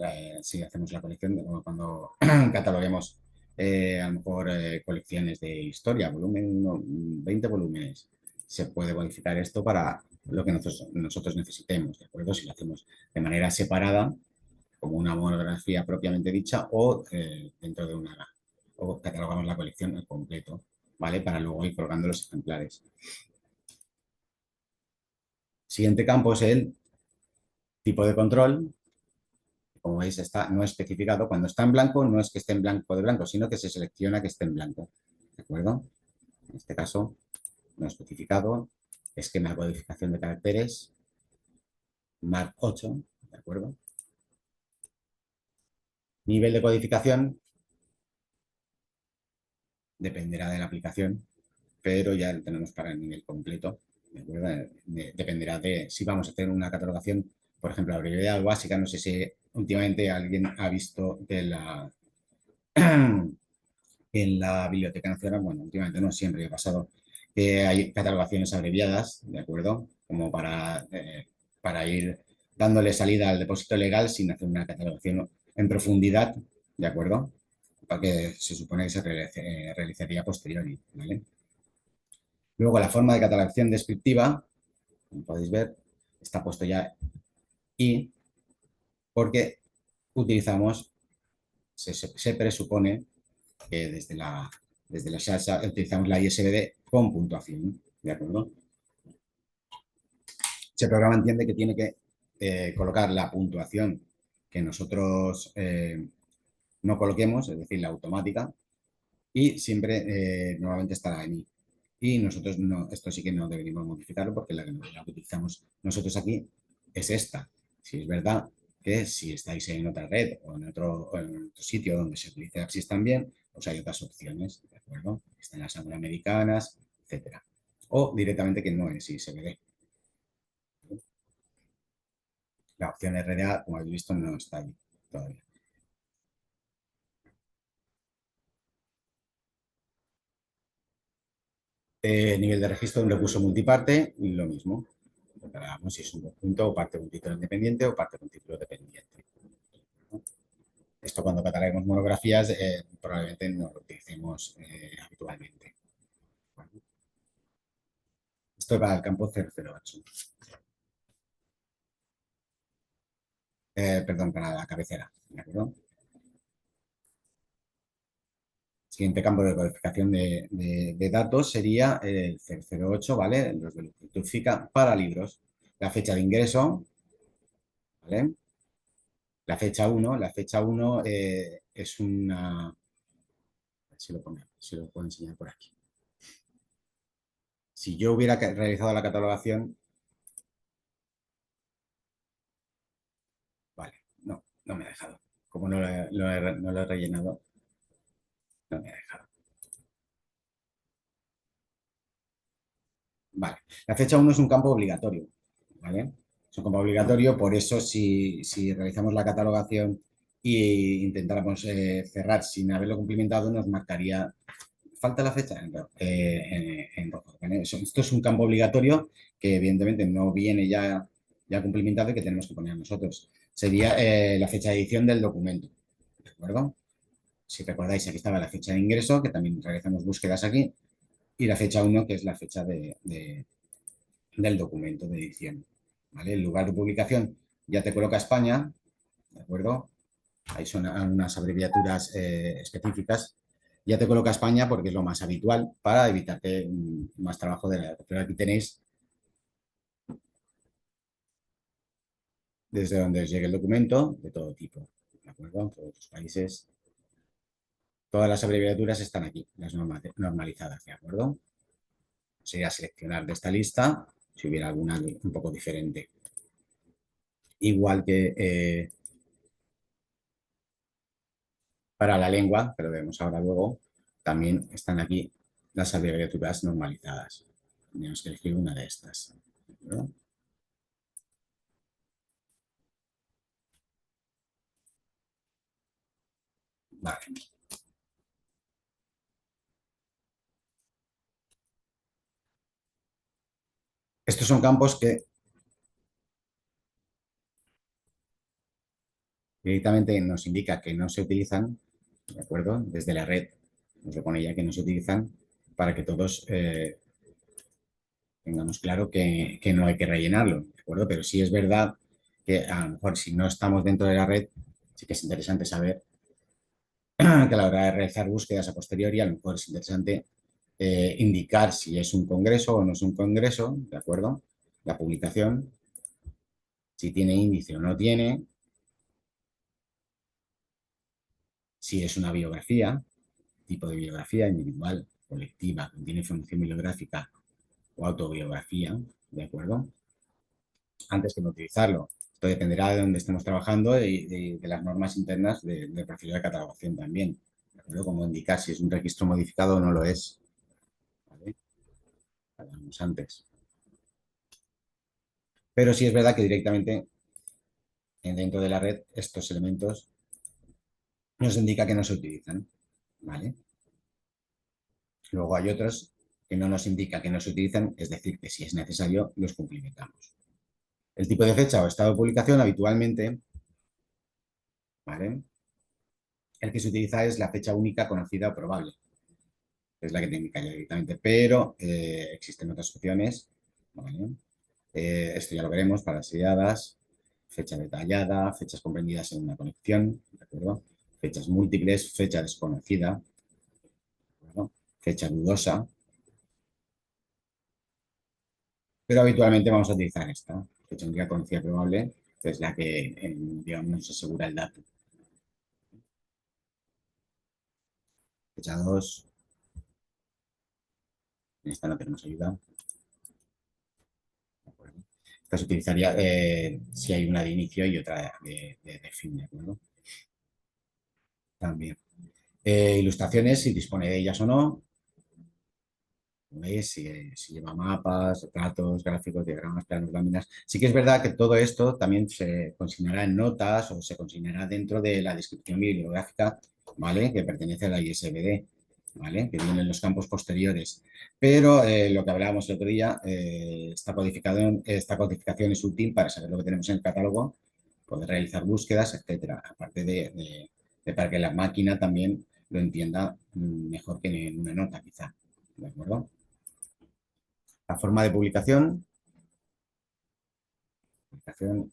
si hacemos la colección, cuando cataloguemos a lo mejor colecciones de historia, volumen 1, 20 volúmenes, se puede modificar esto para lo que nosotros necesitemos, ¿de acuerdo? Si lo hacemos de manera separada, como una monografía propiamente dicha, o dentro de o catalogamos la colección al completo, ¿vale? Para luego ir colgando los ejemplares. Siguiente campo es el tipo de control. Como veis, está no especificado. Cuando está en blanco, no es que esté en blanco de blanco, sino que se selecciona que esté en blanco. ¿De acuerdo? En este caso, no especificado. Esquema de codificación de caracteres. MARC 8. ¿De acuerdo? Nivel de codificación. Dependerá de la aplicación, pero ya lo tenemos para el nivel completo. ¿De acuerdo? Dependerá de si vamos a hacer una catalogación, por ejemplo, la brevedad básica. No sé si últimamente alguien ha visto que en la Biblioteca Nacional, bueno, últimamente no, siempre ha pasado que hay catalogaciones abreviadas, ¿de acuerdo? Como para ir dándole salida al depósito legal sin hacer una catalogación en profundidad, ¿de acuerdo? Para que se supone que se realizaría posteriori, ¿vale? Luego la forma de catalogación descriptiva, como podéis ver, está puesto ya I, porque se presupone que desde la salsa utilizamos la ISBD con puntuación, ¿de acuerdo? Ese programa entiende que tiene que colocar la puntuación que nosotros no coloquemos, es decir, la automática, y siempre normalmente estará en I. Y nosotros no, esto sí que no deberíamos modificarlo porque la que utilizamos nosotros aquí es esta. Si es verdad que si estáis en otra red o en otro sitio donde se utilice Axis también, pues hay otras opciones, ¿de acuerdo? Están las angloamericanas, etcétera. O directamente que no es ISBD. La opción RDA, como habéis visto, no está ahí todavía. Nivel de registro de un recurso multiparte, lo mismo. Preparamos si es un conjunto o parte de un título independiente o parte de un título dependiente. Esto cuando cataloguemos monografías probablemente no lo utilicemos habitualmente. Bueno, esto va al campo 008. Perdón, para la cabecera. ¿De acuerdo? Siguiente campo de codificación de datos sería el 008, ¿vale? Los de tipifica para libros. La fecha de ingreso, ¿vale? La fecha 1 es una... A ver si lo puedo enseñar por aquí. Si yo hubiera realizado la catalogación... Vale, no me ha dejado. Como no lo he rellenado, no me ha dejado. Vale, la fecha 1 es un campo obligatorio, ¿vale? Es un campo obligatorio, por eso si realizamos la catalogación e intentáramos cerrar sin haberlo cumplimentado, nos marcaría, falta la fecha en rojo. ¿Vale? Esto es un campo obligatorio que evidentemente no viene ya cumplimentado y que tenemos que poner nosotros. Sería la fecha de edición del documento, ¿de acuerdo? Si recordáis, aquí estaba la fecha de ingreso, que también realizamos búsquedas aquí, y la fecha 1, que es la fecha del documento de edición, ¿vale? El lugar de publicación ya te coloca España, ¿de acuerdo? Ahí son unas abreviaturas específicas. Ya te coloca España porque es lo más habitual para evitarte más trabajo de la... Pero aquí tenéis desde donde os llegue el documento de todo tipo, ¿de acuerdo? En todos los países. Todas las abreviaturas están aquí, las normalizadas, ¿de acuerdo? Sería seleccionar de esta lista si hubiera alguna un poco diferente. Igual que para la lengua, que lo vemos ahora luego, también están aquí las abreviaturas normalizadas. Tenemos que elegir una de estas, ¿no? Vale. Estos son campos que directamente nos indica que no se utilizan, ¿de acuerdo? Desde la red nos lo pone ya que no se utilizan para que todos tengamos claro que no hay que rellenarlo, ¿de acuerdo? Pero sí es verdad que a lo mejor si no estamos dentro de la red, sí que es interesante saber que a la hora de realizar búsquedas a posteriori, a lo mejor es interesante indicar si es un congreso o no es un congreso, ¿de acuerdo? La publicación, si tiene índice o no tiene, si es una biografía, tipo de biografía individual, colectiva, contiene información bibliográfica o autobiografía, ¿de acuerdo? Antes que no utilizarlo. Esto dependerá de dónde estemos trabajando y de las normas internas del proceso de catalogación también, ¿de acuerdo? Como indicar si es un registro modificado o no lo es, ¿vale? Hablábamos antes. Pero sí es verdad que directamente dentro de la red estos elementos nos indica que no se utilizan, ¿vale? Luego hay otros que no nos indica que no se utilizan, es decir, que si es necesario los cumplimentamos. El tipo de fecha o estado de publicación habitualmente, ¿vale? El que se utiliza es la fecha única conocida o probable, que es la que te indica ya directamente, pero existen otras opciones, ¿vale? Esto ya lo veremos para seriadas, fecha detallada, fechas comprendidas en una conexión, ¿de acuerdo? Fechas múltiples, fecha desconocida, ¿de acuerdo? Fecha dudosa, pero habitualmente vamos a utilizar esta, fecha única conocida probable, que es la que, digamos, nos asegura el dato. Fecha 2, en esta no tenemos ayuda. ¿De acuerdo? Esta se utilizaría si hay una de inicio y otra de fin, ¿de acuerdo? También. Ilustraciones, si dispone de ellas o no. ¿Veis? Si lleva mapas, retratos, gráficos, diagramas, planos, láminas. Sí que es verdad que todo esto también se consignará en notas o se consignará dentro de la descripción bibliográfica, ¿vale? Que pertenece a la ISBD, ¿vale? Que viene en los campos posteriores. Pero lo que hablábamos el otro día, esta codificación es útil para saber lo que tenemos en el catálogo, poder realizar búsquedas, etcétera. Aparte de para que la máquina también lo entienda mejor que en una nota, quizá. ¿De acuerdo? La forma de publicación, publicación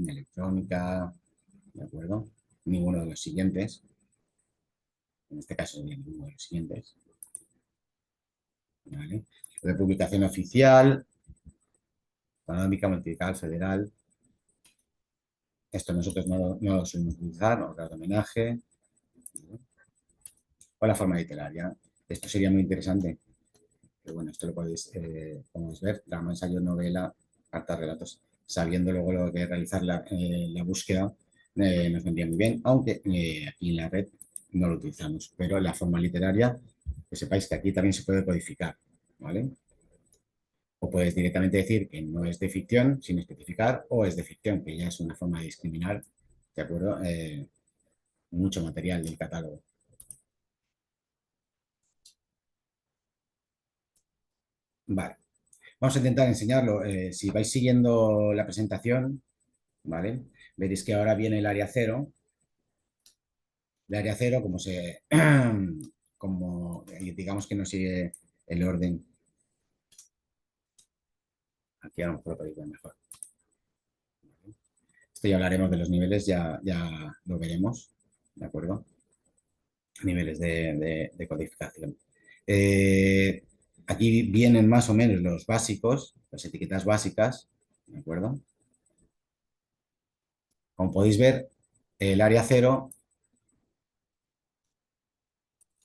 electrónica, ¿de acuerdo? Ninguno de los siguientes. En este caso, ninguno de los siguientes. ¿Vale? De publicación oficial, económica, multiplicar, federal. Esto nosotros no lo solemos utilizar, obras de homenaje. ¿No? O la forma literaria. Esto sería muy interesante. Pero bueno, esto lo podéis ver, drama, ensayo, novela, cartas, relatos. Sabiendo luego lo que realizar la búsqueda, nos vendría muy bien, aunque aquí en la red no lo utilizamos. Pero la forma literaria, que sepáis que aquí también se puede codificar, ¿vale? O puedes directamente decir que no es de ficción sin especificar, o es de ficción, que ya es una forma de discriminar, ¿de acuerdo? Mucho material del catálogo. Vale. Vamos a intentar enseñarlo. Si vais siguiendo la presentación, ¿vale? Veréis que ahora viene el área 0, El área 0, como digamos que no sigue el orden. Aquí a lo mejor lo podéis ver mejor. Esto ya hablaremos de los niveles, ya lo veremos, ¿de acuerdo? Niveles de codificación. Aquí vienen más o menos los básicos, las etiquetas básicas, ¿de acuerdo? Como podéis ver, el área 0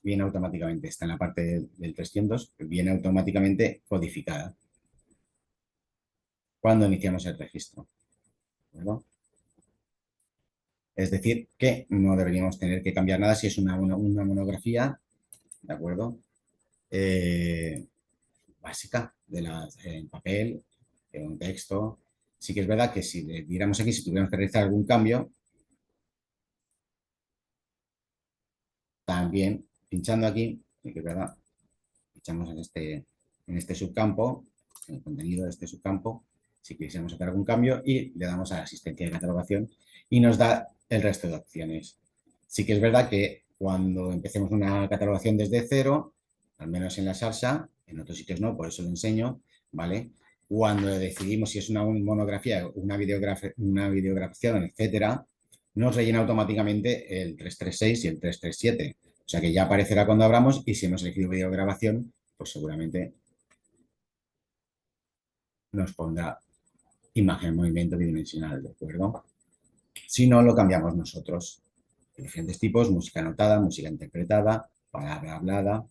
viene automáticamente, está en la parte del 300, viene automáticamente codificada cuando iniciamos el registro, ¿de acuerdo? Es decir, que no deberíamos tener que cambiar nada si es una monografía, ¿de acuerdo? Básica, en papel, en un texto. Sí que es verdad que si le diéramos aquí, si tuviéramos que realizar algún cambio, también pinchando aquí, sí que es verdad, pinchamos en este subcampo, en el contenido de este subcampo, si quisiéramos hacer algún cambio y le damos a la asistencia de catalogación y nos da el resto de opciones. Sí que es verdad que cuando empecemos una catalogación desde cero, al menos en la salsa, en otros sitios no, por eso lo enseño, ¿vale? Cuando decidimos si es una monografía, una videograbación, etcétera, nos rellena automáticamente el 336 y el 337. O sea que ya aparecerá cuando abramos y si hemos elegido videograbación, pues seguramente nos pondrá imagen, movimiento bidimensional, ¿de acuerdo? Si no, lo cambiamos nosotros. Diferentes tipos, música anotada, música interpretada, palabra hablada.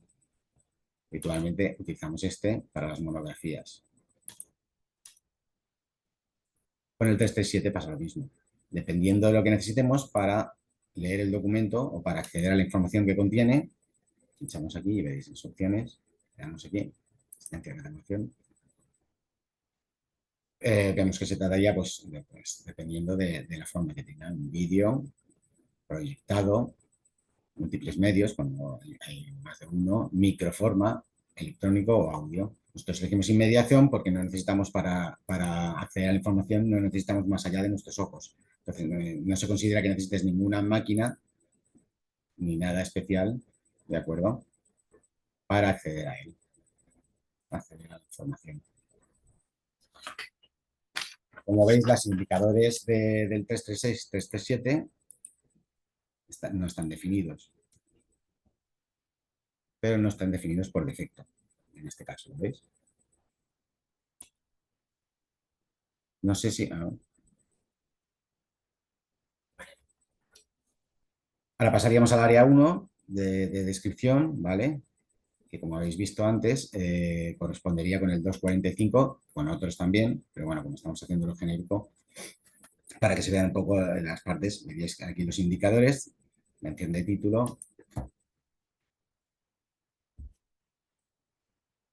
Habitualmente utilizamos este para las monografías. Con el 337 pasa lo mismo. Dependiendo de lo que necesitemos para leer el documento o para acceder a la información que contiene, pinchamos aquí y veis las opciones. Le damos aquí, asistencia de catalogación. Vemos que se trataría, pues dependiendo de la forma que tenga, un vídeo proyectado, múltiples medios, cuando hay más de uno, microforma, electrónico o audio. Nosotros elegimos inmediación porque no necesitamos para acceder a la información, no necesitamos más allá de nuestros ojos. Entonces, no se considera que necesites ninguna máquina ni nada especial, ¿de acuerdo? Para acceder a él, acceder a la información. Como veis, los indicadores del 336, 337 no están definidos, pero no están definidos por defecto, en este caso, ¿lo veis? No sé si... Ahora pasaríamos al área 1 de descripción, ¿vale? Que como habéis visto antes, correspondería con el 245, con otros también, pero bueno, como estamos haciendo lo genérico, para que se vean un poco las partes, veréis aquí los indicadores, mención de título.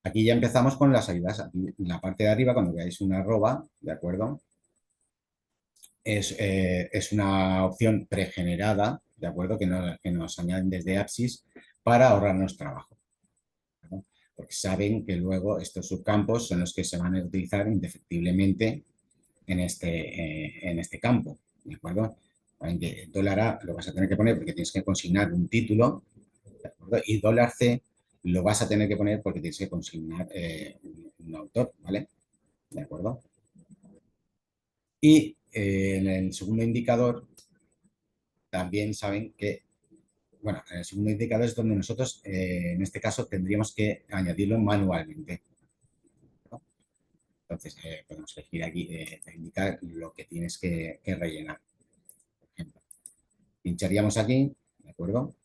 Aquí ya empezamos con las ayudas. Aquí en la parte de arriba, cuando veáis una arroba, ¿de acuerdo? Es una opción pregenerada, ¿de acuerdo? Que nos añaden desde Apsis para ahorrarnos trabajo, ¿no? Porque saben que luego estos subcampos son los que se van a utilizar indefectiblemente en este campo, ¿de acuerdo? Saben que $A lo vas a tener que poner porque tienes que consignar un título, ¿de acuerdo? Y $C lo vas a tener que poner porque tienes que consignar un autor, ¿vale? ¿De acuerdo? Y en el segundo indicador también saben que, bueno, en el segundo indicador es donde nosotros, en este caso, tendríamos que añadirlo manualmente, ¿no? Entonces, podemos elegir aquí, indicar lo que tienes que rellenar. Por ejemplo, pincharíamos aquí, ¿de acuerdo?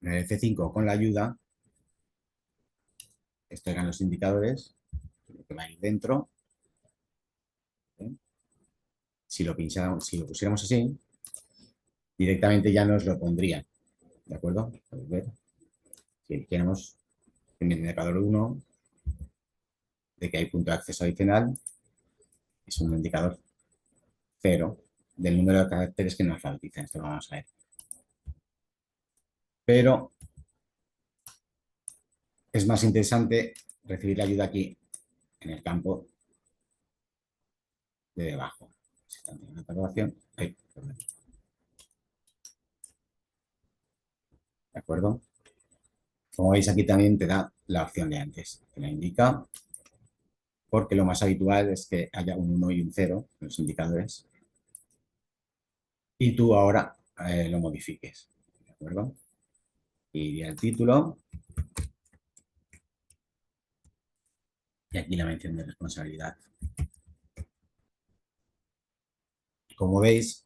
En el F5 con la ayuda, estos eran los indicadores que va a ir dentro. ¿Eh? Si lo pusiéramos así, directamente ya nos lo pondría, ¿de acuerdo? Podéis ver. Si eligiéramos en el indicador 1, de que hay punto de acceso adicional, es un indicador 0 del número de caracteres que nos alfabetiza. Esto lo vamos a ver. Pero es más interesante recibir la ayuda aquí en el campo de debajo. Si están en la catalogación, ¿de acuerdo? Como veis, aquí también te da la opción de antes. Te la indica porque lo más habitual es que haya un 1 y un 0 en los indicadores y tú ahora lo modifiques, ¿de acuerdo? Iría al título y aquí la mención de responsabilidad. Como veis,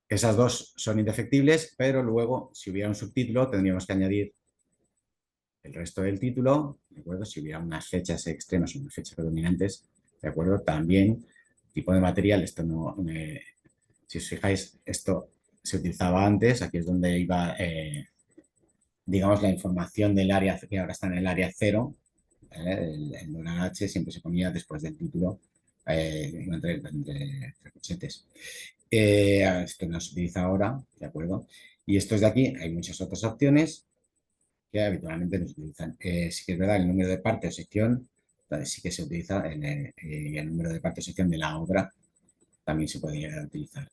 esas dos son indefectibles, pero luego, si hubiera un subtítulo, tendríamos que añadir el resto del título, ¿de acuerdo? Si hubiera unas fechas extremas o unas fechas predominantes, ¿de acuerdo? También, tipo de material, esto no... si os fijáis, esto se utilizaba antes, aquí es donde iba, digamos, la información del área, que ahora está en el área 0, el dólar H siempre se ponía después del título, entre corchetes. Esto no se utiliza ahora, ¿de acuerdo? Y estos de aquí, hay muchas otras opciones que habitualmente no se utilizan. Sí que es verdad, el número de parte o sección sí que se utiliza, y el número de parte o sección de la obra también se podría utilizar.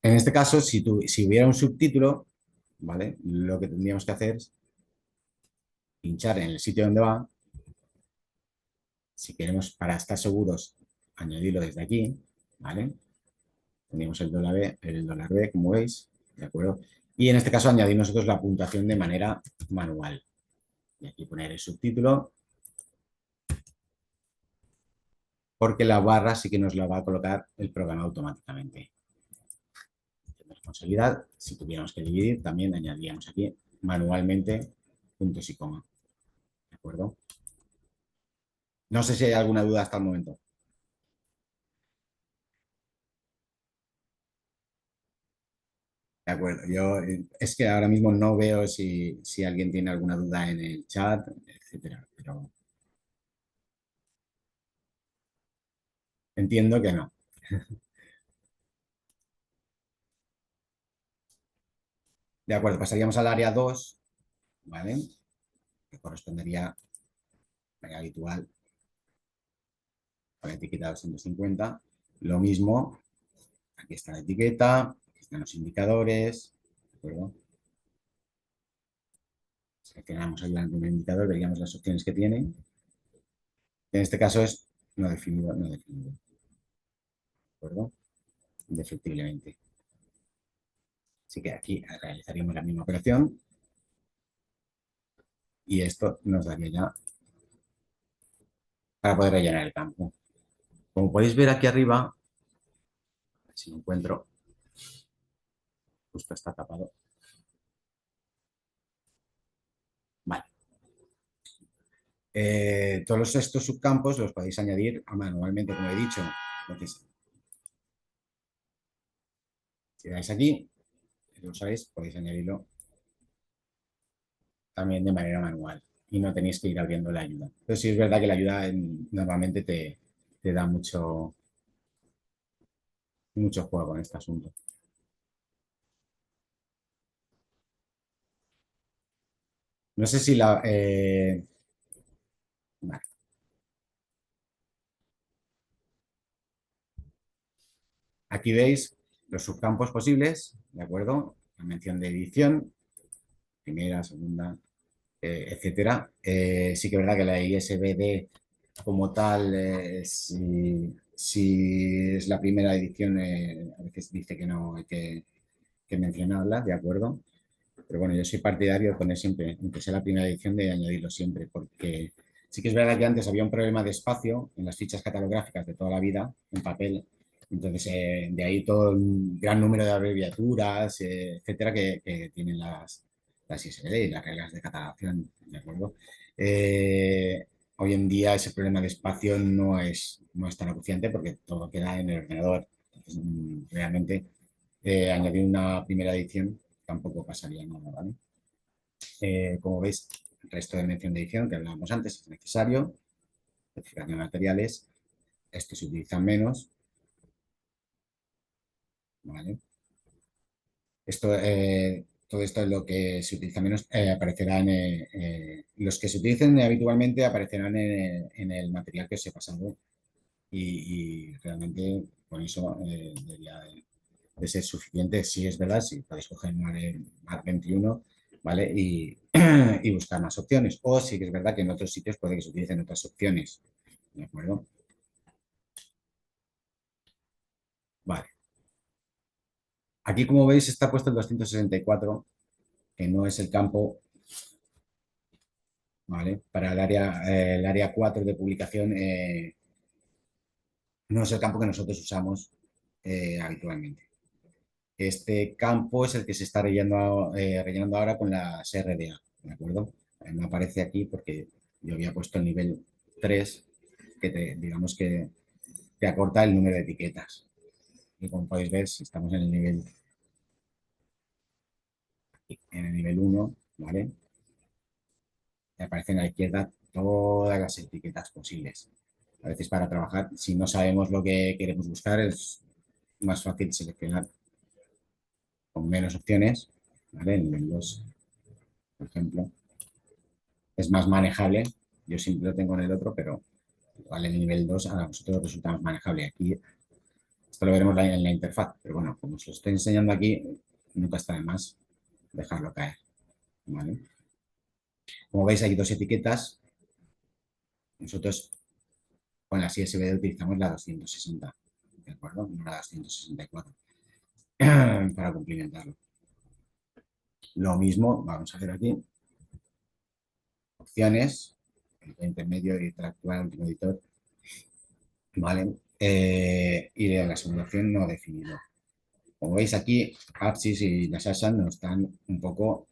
En este caso, si hubiera un subtítulo, ¿vale? Lo que tendríamos que hacer es pinchar en el sitio donde va. Si queremos, para estar seguros, añadirlo desde aquí, ¿vale? Tenemos el dólar B, como veis, ¿de acuerdo? Y en este caso añadir nosotros la puntuación de manera manual. Y aquí poner el subtítulo, porque la barra sí que nos la va a colocar el programa automáticamente. Responsabilidad, si tuviéramos que dividir, también añadiríamos aquí manualmente puntos y coma. ¿De acuerdo? No sé si hay alguna duda hasta el momento. De acuerdo, yo es que ahora mismo no veo si alguien tiene alguna duda en el chat, etcétera, pero entiendo que no. De acuerdo, pasaríamos al área 2, ¿vale? Que correspondería al habitual con la etiqueta 250. Lo mismo, aquí está la etiqueta, aquí están los indicadores, ¿de acuerdo? Seleccionamos ahí el primer indicador, veríamos las opciones que tiene. En este caso es no definido, no definido. ¿De acuerdo? Indefectiblemente. Así que aquí realizaríamos la misma operación y esto nos daría ya para poder rellenar el campo. Como podéis ver aquí arriba, a ver si lo encuentro, justo está tapado. Vale. Todos estos subcampos los podéis añadir manualmente, como he dicho. Entonces, si dais aquí, lo sabéis, podéis añadirlo también de manera manual y no tenéis que ir abriendo la ayuda. Pero sí es verdad que la ayuda normalmente te da mucho juego en este asunto. No sé si la... vale. Aquí veis los subcampos posibles, ¿de acuerdo? La mención de edición, primera, segunda, etcétera. Sí que es verdad que la ISBD como tal, si es la primera edición, a veces dice que no hay que mencionarla, ¿de acuerdo? Pero bueno, yo soy partidario de poner siempre, aunque sea la primera edición, de añadirlo siempre, porque sí que es verdad que antes había un problema de espacio en las fichas catalográficas de toda la vida, en papel. Entonces, de ahí todo un gran número de abreviaturas, etcétera, que tienen las ISBD y las reglas de catalogación, ¿de acuerdo? Hoy en día ese problema de espacio no es tan acuciante porque todo queda en el ordenador. Entonces, realmente, añadir una primera edición tampoco pasaría nada, ¿vale? Como veis, el resto de mención de edición que hablábamos antes es necesario. Especificación de materiales, estos se utilizan menos, ¿vale? Todo esto es lo que se utiliza menos, aparecerá los que se utilicen habitualmente aparecerán en el material que os he pasado y realmente con eso debería de ser suficiente. Si es verdad, si podéis coger Mar 21, ¿vale? Y buscar más opciones. O sí que es verdad que en otros sitios puede que se utilicen otras opciones, ¿de acuerdo? Vale. Aquí, como veis, está puesto el 264, que no es el campo, ¿vale? Para el área 4 de publicación, no es el campo que nosotros usamos habitualmente. Este campo es el que se está rellenando ahora con la RDA, ¿de acuerdo? No aparece aquí porque yo había puesto el nivel 3, digamos que te acorta el número de etiquetas. Y como podéis ver, si estamos en el nivel 1, ¿vale? Te aparecen a la izquierda todas las etiquetas posibles. A veces para trabajar, si no sabemos lo que queremos buscar, es más fácil seleccionar con menos opciones, ¿vale? El nivel 2, por ejemplo, es más manejable. Yo siempre lo tengo en el otro, pero igual en el nivel 2 a nosotros resulta más manejable. Aquí, esto lo veremos en la interfaz, pero bueno, como os lo estoy enseñando aquí, nunca está de más dejarlo caer, ¿vale? Como veis, hay dos etiquetas. Nosotros con la ISBD utilizamos la 260, ¿de acuerdo? No la 264, para cumplimentarlo. Lo mismo vamos a hacer aquí. Opciones, el intermedio y interactuar, último editor, ¿vale? Y de la segunda opción no definido. Como veis aquí, Apsis y la Sasha nos dan un poco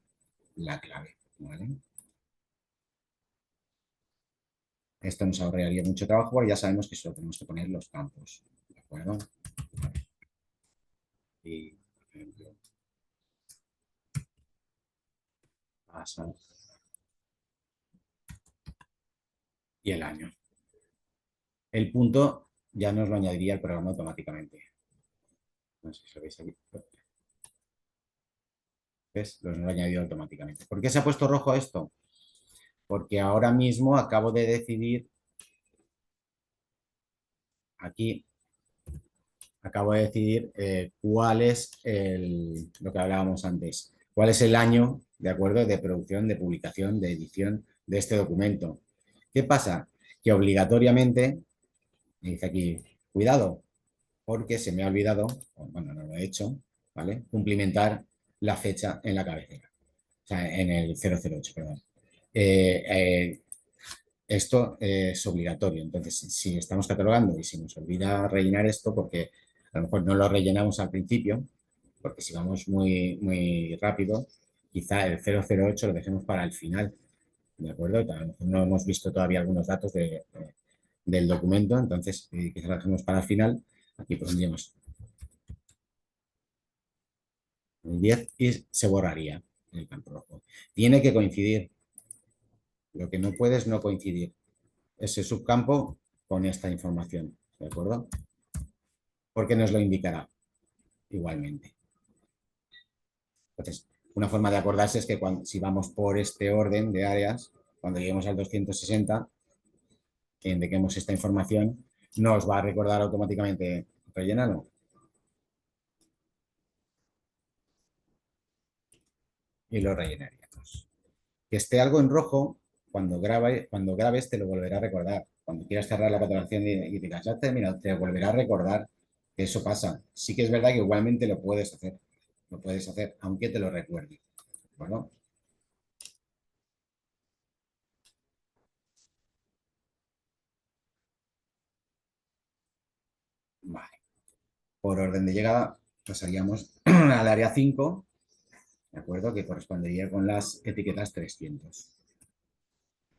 la clave, ¿vale? Esto nos ahorraría mucho trabajo porque ya sabemos que solo tenemos que poner los campos, ¿de acuerdo? Y, por ejemplo, pasa y el año. El punto ya nos lo añadiría el programa automáticamente. No sé si lo veis aquí. ¿Ves? Lo he añadido automáticamente. ¿Por qué se ha puesto rojo esto? Porque ahora mismo acabo de decidir, aquí, cuál es lo que hablábamos antes, cuál es el año, ¿de acuerdo?, de producción, de publicación, de edición de este documento. ¿Qué pasa? Que obligatoriamente, me dice aquí, cuidado, porque se me ha olvidado, bueno, no lo he hecho, ¿vale?, cumplimentar la fecha en la cabecera, o sea, en el 008, perdón. Esto es obligatorio. Entonces, si estamos catalogando y si nos olvida rellenar esto, porque a lo mejor no lo rellenamos al principio, porque si vamos muy rápido, quizá el 008 lo dejemos para el final, ¿de acuerdo? No hemos visto todavía algunos datos del documento, entonces quizá lo dejemos para el final. Aquí pondríamos el 10 y se borraría el campo rojo. Tiene que coincidir. Lo que no puede es no coincidir ese subcampo con esta información, ¿de acuerdo? Porque nos lo indicará igualmente. Entonces, una forma de acordarse es que si vamos por este orden de áreas, cuando lleguemos al 260, que indiquemos esta información, nos va a recordar automáticamente rellenarlo. Y lo rellenaríamos. Que esté algo en rojo, cuando grabes te lo volverá a recordar. Cuando quieras cerrar la catalogación y digas, ya terminado, te volverá a recordar que eso pasa. Sí que es verdad que igualmente lo puedes hacer, aunque te lo recuerde. Bueno, vale. Por orden de llegada pasaríamos al área 5, ¿de acuerdo? Que correspondería con las etiquetas 300.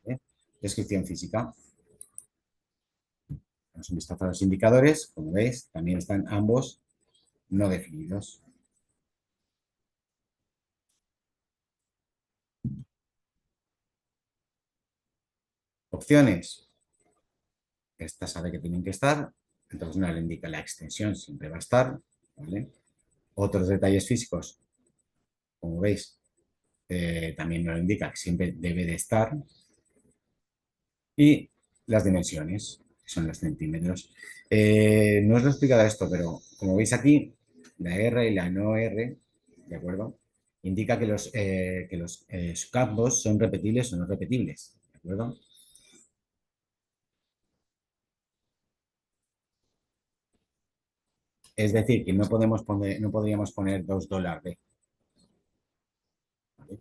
¿Vale? Descripción física. Damos un vistazo a los indicadores. Como veis, también están ambos no definidos. Opciones. Esta sabe que tienen que estar, entonces no le indica la extensión, siempre va a estar, ¿vale? Otros detalles físicos, como veis, también nos lo indica que siempre debe de estar. Y las dimensiones. son los centímetros. No os lo he explicado esto, pero como veis aquí, la R y la no R, ¿de acuerdo? Indica que los campos son repetibles o no repetibles, ¿de acuerdo? Es decir, que no podríamos poner $2 ¿vale?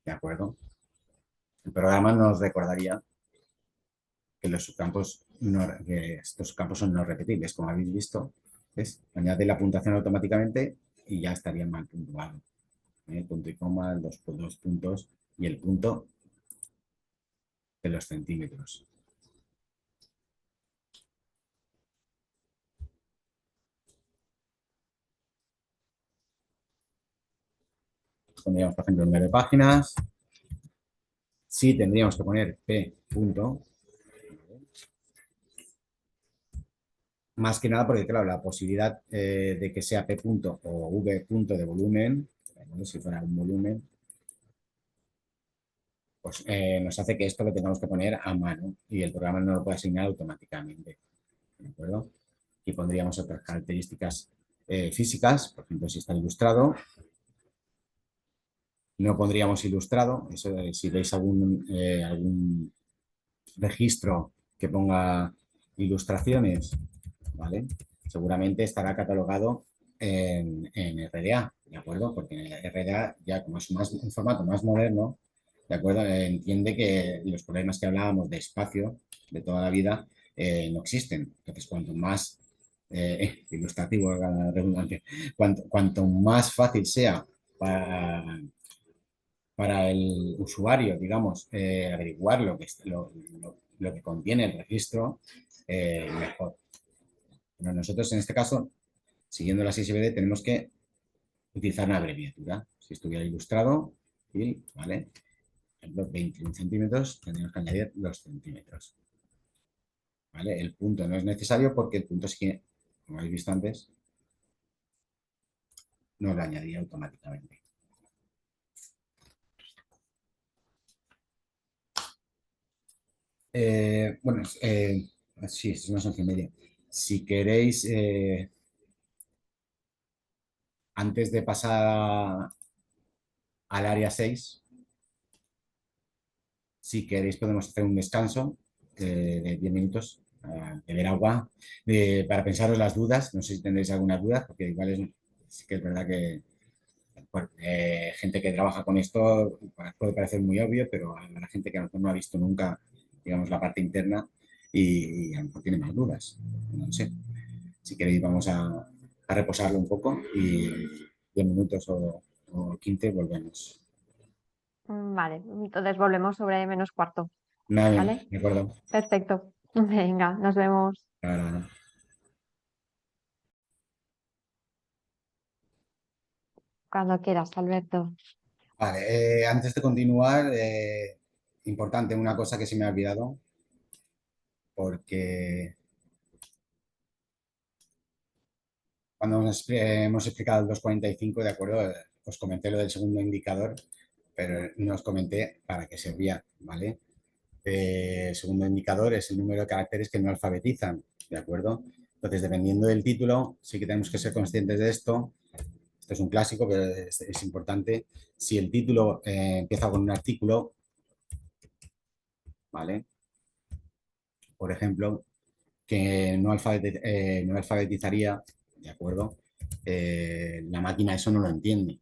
¿De acuerdo? El programa nos recordaría que que estos campos son no repetibles, como habéis visto. ¿Ves? Añade la puntuación automáticamente y ya estaría mal puntuado. Punto y coma, dos puntos y el punto de los centímetros. Pondríamos, por ejemplo, 9 páginas. Sí, tendríamos que poner P punto. Más que nada porque, claro, la posibilidad de que sea P punto o V punto de volumen, si fuera un volumen, pues nos hace que esto lo tengamos que poner a mano y el programa no lo puede asignar automáticamente. ¿De acuerdo? Y pondríamos otras características físicas, por ejemplo, si está ilustrado, no pondríamos ilustrado. Eso, si veis algún registro que ponga ilustraciones, ¿vale? Seguramente estará catalogado en RDA, ¿de acuerdo? Porque en RDA, ya como es un formato más moderno, ¿de acuerdo? Entiende que los problemas que hablábamos de espacio de toda la vida no existen. Entonces, cuanto más ilustrativo, la redundancia, cuanto más fácil sea para el usuario, digamos, averiguar lo que contiene el registro, mejor. Pero nosotros, en este caso, siguiendo la 6BD, tenemos que utilizar una abreviatura. Si estuviera ilustrado, ¿vale? Por ejemplo, 21 centímetros, tendríamos que añadir los centímetros. ¿Vale? El punto no es necesario porque el punto sí que, como habéis visto antes, nos lo añadiría automáticamente. Bueno, sí, es unas 11:30. Si queréis, antes de pasar al área 6, si queréis podemos hacer un descanso de 10 minutos, beber agua, para pensaros las dudas. No sé si tendréis alguna duda, porque igual sí que es verdad que gente que trabaja con esto puede parecer muy obvio, pero a la gente que a lo mejor no ha visto nunca, digamos, la parte interna y a lo mejor tiene más dudas. No sé. Si queréis vamos a reposarlo un poco y 10 minutos o 15 volvemos. Vale, entonces volvemos sobre menos cuarto, Nada, ¿vale? de acuerdo. Perfecto. Venga, nos vemos Ahora, cuando quieras, Alberto. vale, antes de continuar, importante, una cosa que se me ha olvidado, porque cuando hemos explicado el 245, de acuerdo, os comenté lo del segundo indicador, pero no os comenté para qué servía, ¿vale? El segundo indicador es el número de caracteres que no alfabetizan, ¿de acuerdo? Entonces, dependiendo del título, sí que tenemos que ser conscientes de esto. Esto es un clásico, pero es importante. Si el título empieza con un artículo, ¿vale? Por ejemplo, que no alfabetizaría, ¿de acuerdo? La máquina eso no lo entiende,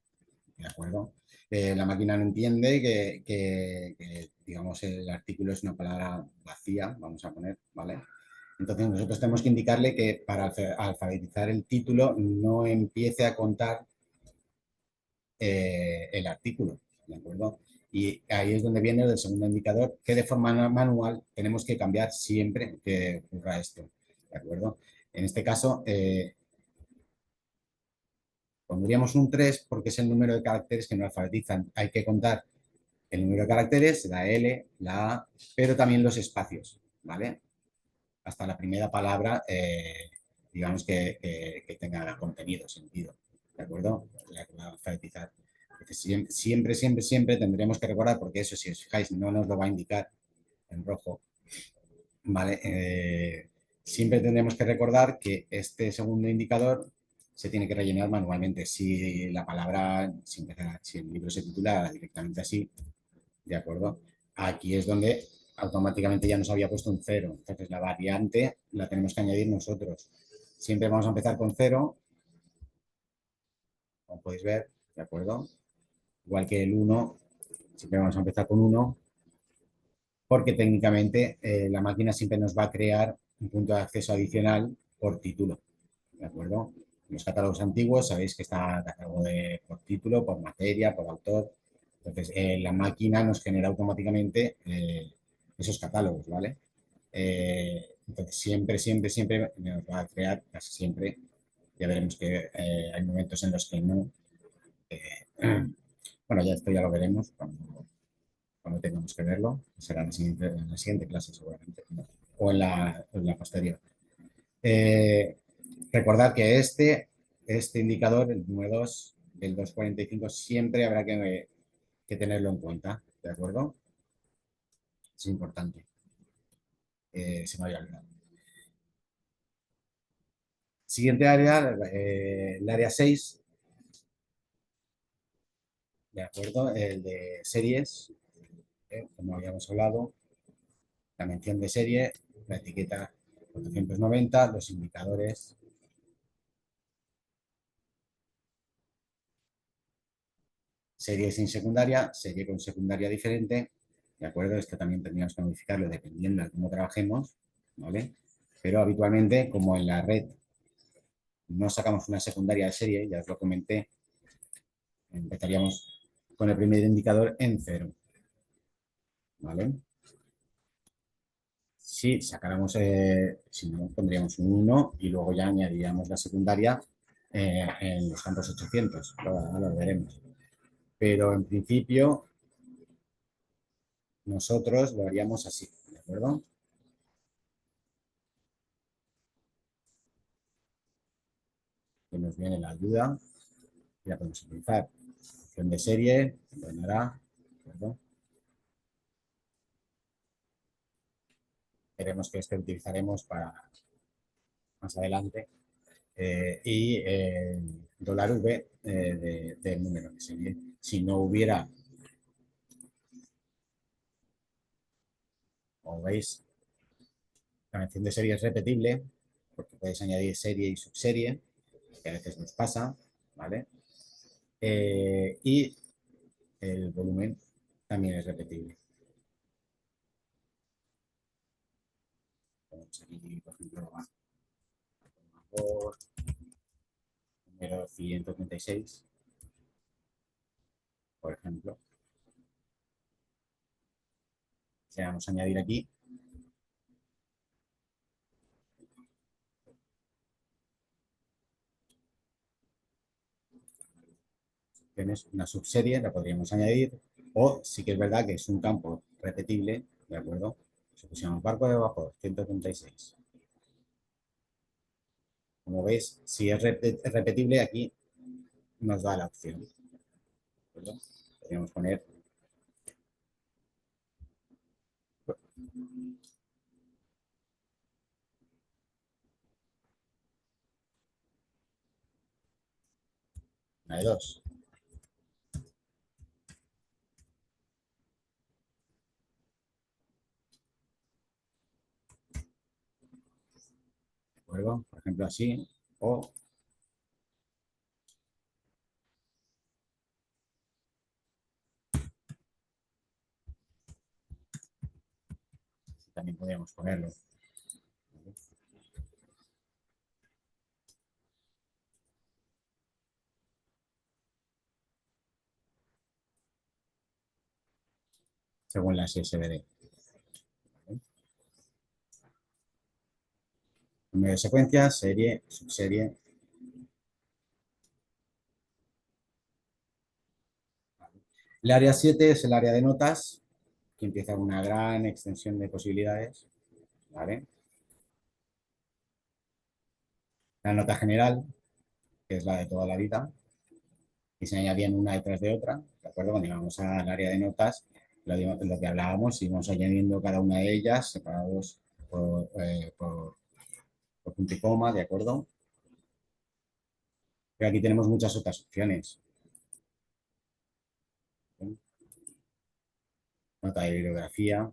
¿de acuerdo? La máquina no entiende que, digamos, el artículo es una palabra vacía, vamos a poner, ¿vale? Entonces nosotros tenemos que indicarle que para alfabetizar el título no empiece a contar el artículo, ¿de acuerdo? Y ahí es donde viene el segundo indicador, que de forma manual tenemos que cambiar siempre que ocurra esto, ¿de acuerdo? En este caso, pondríamos un 3 porque es el número de caracteres que no alfabetizan. Hay que contar el número de caracteres, la L, la A, pero también los espacios, ¿vale? Hasta la primera palabra digamos, que tenga contenido, sentido, ¿de acuerdo? La que va a alfabetizar. Siempre, siempre, siempre tendremos que recordar, porque eso, si os fijáis, no nos lo va a indicar en rojo, ¿vale? Siempre tendremos que recordar que este segundo indicador se tiene que rellenar manualmente. Si la palabra, si el libro se titula directamente así, ¿de acuerdo? Aquí es donde automáticamente ya nos había puesto un 0. Entonces la variante la tenemos que añadir nosotros. Siempre vamos a empezar con 0, como podéis ver, ¿de acuerdo? Igual que el 1, siempre vamos a empezar con 1, porque técnicamente la máquina siempre nos va a crear un punto de acceso adicional por título, ¿de acuerdo? En los catálogos antiguos sabéis que está catálogo por título, por materia, por autor. Entonces, la máquina nos genera automáticamente esos catálogos, ¿vale? Entonces, siempre, siempre, siempre nos va a crear, casi siempre, ya veremos que hay momentos en los que no. Bueno, ya esto ya lo veremos cuando tengamos que verlo. Será en la siguiente clase seguramente, o en la posterior. Recordad que este indicador, el número 2, el 2,45, siempre habrá que tenerlo en cuenta, ¿de acuerdo? Es importante. Se me había olvidado. Siguiente área, el área 6, ¿de acuerdo? El de series, como habíamos hablado, la mención de serie, la etiqueta 490, los indicadores. Serie sin secundaria, serie con secundaria diferente, ¿de acuerdo? Esto también tendríamos que modificarlo dependiendo de cómo trabajemos, ¿vale? Pero habitualmente, como en la red no sacamos una secundaria de serie, ya os lo comenté, empezaríamos con el primer indicador en 0, ¿vale? Si sacáramos, si no, pondríamos un 1 y luego ya añadiríamos la secundaria en los campos 800, ahora lo veremos. Pero en principio nosotros lo haríamos así, ¿de acuerdo? Que nos viene la ayuda, ya podemos utilizar opción de serie, ordenará, ¿de acuerdo? Veremos que este utilizaremos para más adelante. Y $V del número de serie. Si no hubiera, como veis, la mención de serie es repetible, porque podéis añadir serie y subserie, que a veces nos pasa, ¿vale? Y el volumen también es repetible. Ponemos aquí, por ejemplo, por número 136, por ejemplo. Le vamos a añadir aquí. Tienes una subserie, la podríamos añadir, o sí que es verdad que es un campo repetible, ¿de acuerdo? Si pusiéramos barco de vapor 136. Como veis, si es repetible, aquí nos da la opción. ¿De acuerdo? Podríamos poner una de 2. ¿De acuerdo? Por ejemplo, así, o también podríamos ponerlo. Según la SSBD. Número de secuencia, serie, subserie. El área 7 es el área de notas, que empieza una gran extensión de posibilidades, ¿vale? La nota general, que es la de toda la vida, y se añadían una detrás de otra, ¿de acuerdo? Cuando íbamos al área de notas, lo que hablábamos, íbamos añadiendo cada una de ellas separados por punto y coma, ¿de acuerdo? Pero aquí tenemos muchas otras opciones. ¿Sí? Nota de bibliografía,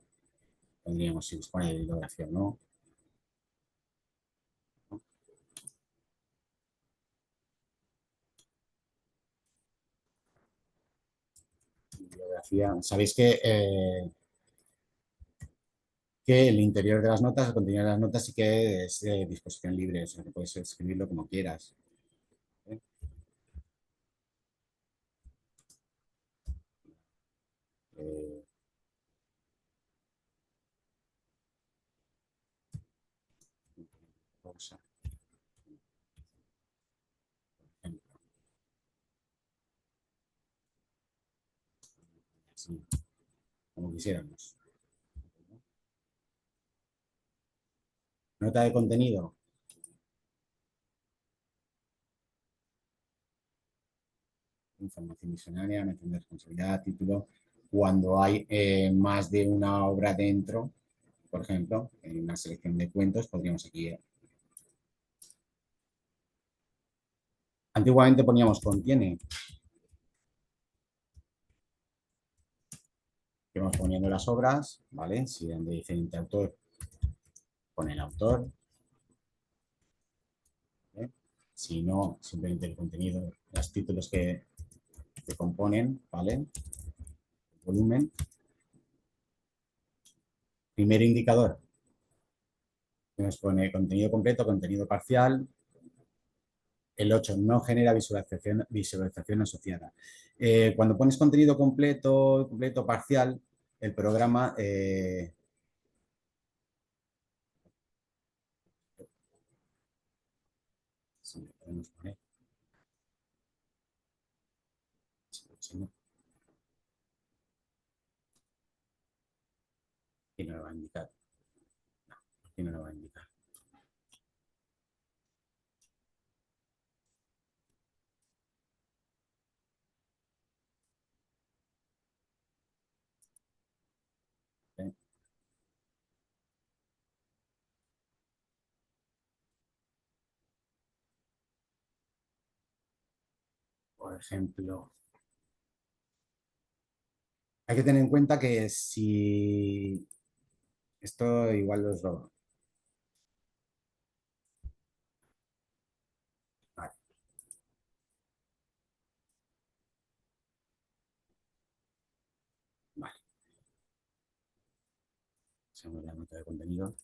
pondríamos si dispone de bibliografía o no. Bibliografía. Sabéis que el interior de las notas, el contenido de las notas sí que es de disposición libre, o sea, que puedes escribirlo como quieras. ¿Sí? Eh, Pausa, por ejemplo. Sí, como quisiéramos. Nota de contenido. Información visionaria, mención de responsabilidad, título. Cuando hay más de una obra dentro, por ejemplo, en una selección de cuentos, podríamos aquí. Antiguamente poníamos contiene. Que vamos poniendo las obras, ¿vale? Si eran de diferente autor, pone el autor. ¿Vale? Si no, simplemente el contenido, los títulos que componen, ¿vale? El volumen. Primer indicador, que nos pone contenido completo, contenido parcial. El 8 no genera visualización asociada. Cuando pones contenido completo, parcial, el programa si le podemos poner, y no lo va a indicar. No, aquí no lo va a indicar. ¿Okay? Por ejemplo, hay que tener en cuenta que si esto igual os lo... Vale, vale. Hacemos la nota de contenido.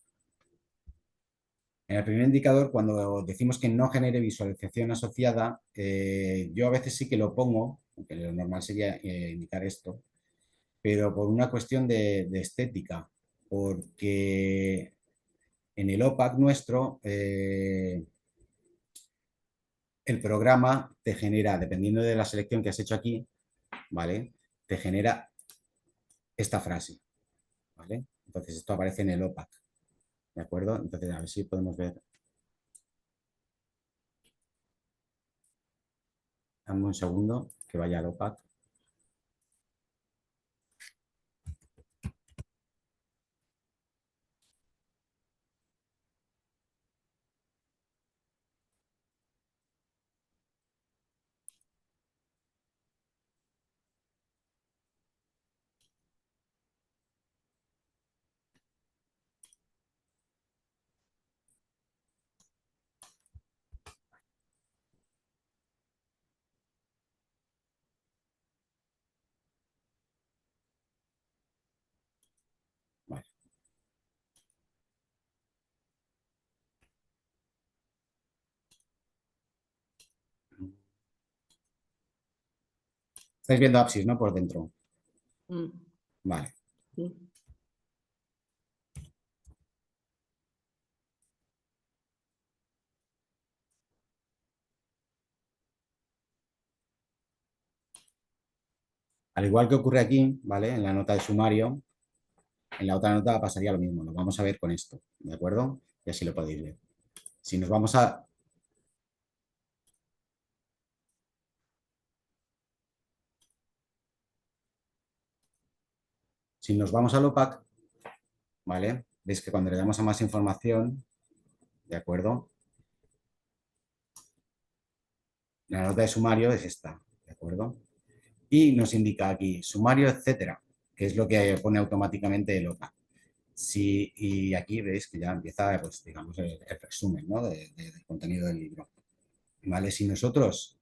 En el primer indicador, cuando decimos que no genere visualización asociada, yo a veces sí que lo pongo, aunque lo normal sería indicar esto, pero por una cuestión de estética, porque en el OPAC nuestro, el programa te genera, dependiendo de la selección que has hecho aquí, ¿vale? Te genera esta frase, ¿vale? Entonces esto aparece en el OPAC, ¿de acuerdo? Entonces a ver si podemos ver. Dame un segundo que vaya al OPAC. Vale. Estáis viendo Apsis, ¿no? Por dentro. Vale. Sí. Al igual que ocurre aquí, ¿vale? En la nota de sumario, en la otra nota pasaría lo mismo. Lo vamos a ver con esto, ¿de acuerdo? Y así lo podéis ver. Si nos vamos a Si nos vamos al OPAC, ¿vale? Veis que cuando le damos a más información, ¿de acuerdo? La nota de sumario es esta, ¿de acuerdo? Y nos indica aquí sumario, etcétera, que es lo que pone automáticamente el OPAC. Y aquí veis que ya empieza, pues, digamos, el resumen, ¿no? Del contenido del libro. ¿Vale? Si nosotros,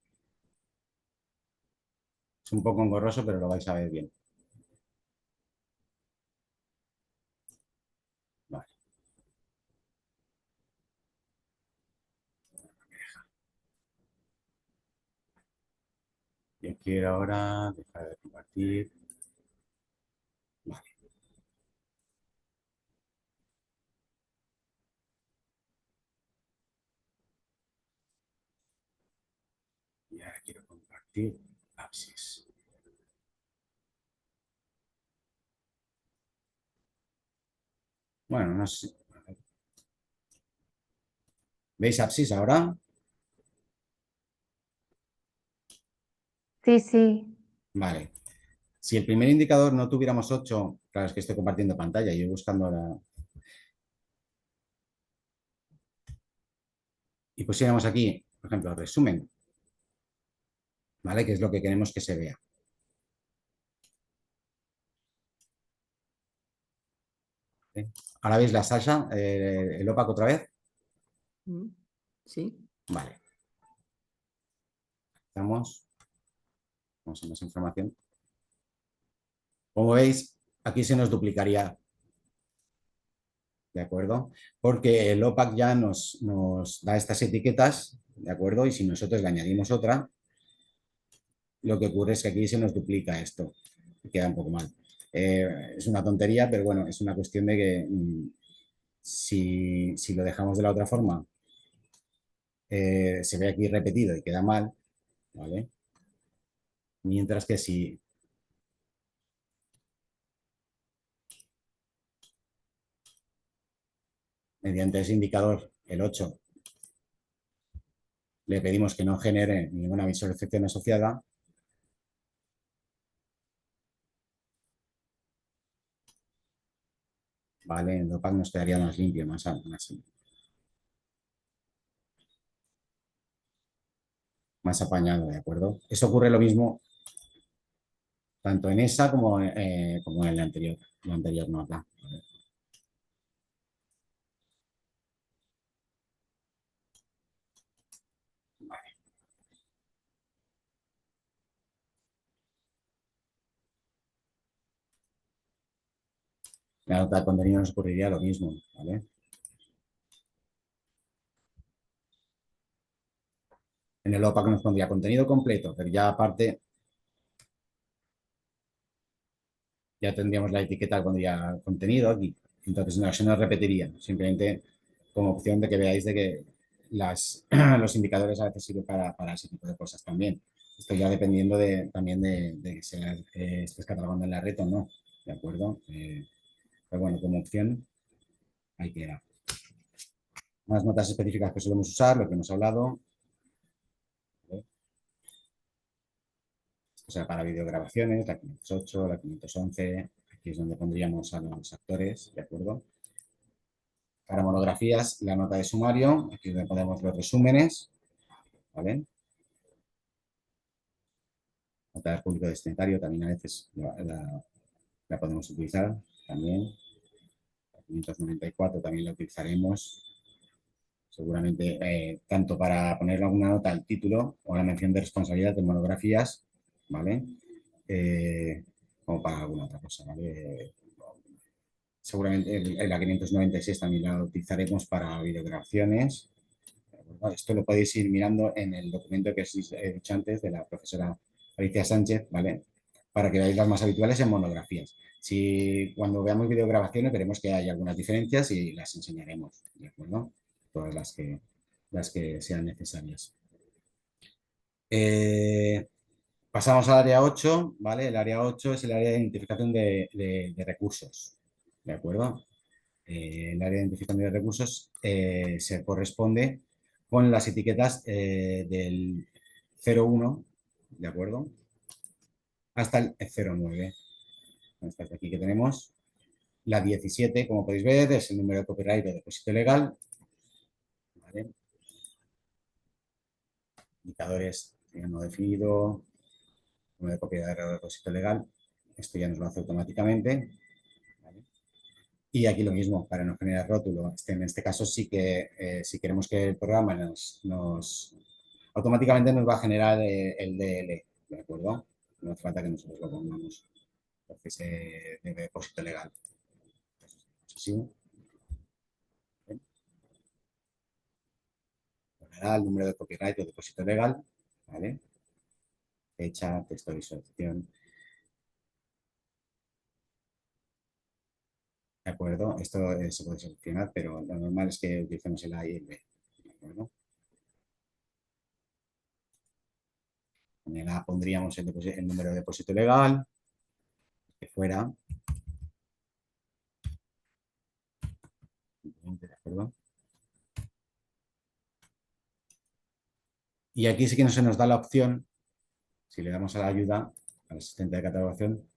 es un poco engorroso, pero lo vais a ver bien. Vale. Yo quiero ahora dejar de compartir. Vale. Y ahora quiero compartir Apsis. Bueno, no sé. ¿Veis Apsis ahora? Sí, sí. Vale. Si el primer indicador no tuviéramos 8, claro, es que estoy compartiendo pantalla y voy buscando ahora. Y pusiéramos aquí, por ejemplo, resumen, ¿vale? Que es lo que queremos que se vea. ¿Vale? Ahora veis la Sasha, el OPAC otra vez. Sí. Vale. Vamos a más información. Como veis, aquí se nos duplicaría, ¿de acuerdo? Porque el OPAC ya nos da estas etiquetas, ¿de acuerdo? Y si nosotros le añadimos otra, lo que ocurre es que aquí se nos duplica esto. Queda un poco mal. Es una tontería, pero bueno, es una cuestión de que si lo dejamos de la otra forma, se ve aquí repetido y queda mal, ¿vale? Mientras que si mediante ese indicador, el 8, le pedimos que no genere ninguna visualización asociada, ¿vale? El OPAC nos quedaría más limpio, más apañado, ¿de acuerdo? Eso ocurre lo mismo tanto en esa como en la anterior nota. ¿Vale? La nota de contenido nos ocurriría lo mismo, ¿vale? En el OPAC nos pondría contenido completo, pero ya aparte ya tendríamos la etiqueta cuando ya contenido aquí. Entonces no se nos repetiría, simplemente como opción de que veáis de que los indicadores a veces sirven para ese tipo de cosas también. Esto ya dependiendo también de que estés catalogando en la red o no, ¿de acuerdo? Pero bueno, como opción, ahí queda. Más notas específicas que solemos usar, lo que hemos hablado. ¿Vale? O sea, para videograbaciones, la 508, la 511, aquí es donde pondríamos a los actores, ¿de acuerdo? Para monografías, la nota de sumario, aquí es donde ponemos los resúmenes, ¿vale? Nota de público destinatario también a veces la podemos utilizar, también. La 594 también la utilizaremos, seguramente, tanto para poner alguna nota al título o la mención de responsabilidad de monografías, ¿vale? Como para alguna otra cosa, ¿vale? Seguramente la 596 también la utilizaremos para videograbaciones. Esto lo podéis ir mirando en el documento que os he dicho antes de la profesora Alicia Sánchez, ¿vale? Para que veáis las más habituales en monografías. Si cuando veamos videograbaciones veremos que hay algunas diferencias y las enseñaremos, ¿de acuerdo? Todas las que sean necesarias. Pasamos al área 8, ¿vale? El área 8 es el área de identificación de recursos, ¿de acuerdo? El área de identificación de recursos se corresponde con las etiquetas del 01, ¿de acuerdo? Hasta el 09. esta de aquí que tenemos. La 17, como podéis ver, es el número de copyright o depósito legal. ¿Vale? Indicadores no definido, número de copyright o depósito legal. Esto ya nos lo hace automáticamente. ¿Vale? Y aquí lo mismo, para no generar rótulo. En este caso sí que si queremos que el programa automáticamente nos va a generar el DL, ¿de acuerdo? No hace falta que nosotros lo pongamos. Entonces, de depósito legal. Así. Ponerá el número de copyright o depósito legal, ¿vale? Fecha, texto de visualización. ¿De acuerdo? Esto se puede seleccionar, pero lo normal es que utilicemos el A y el B. ¿De acuerdo? En el A pondríamos el número de depósito legal, que fuera. ¿De acuerdo? Y aquí sí que no se nos da la opción, si le damos a la ayuda, al asistente de catalogación,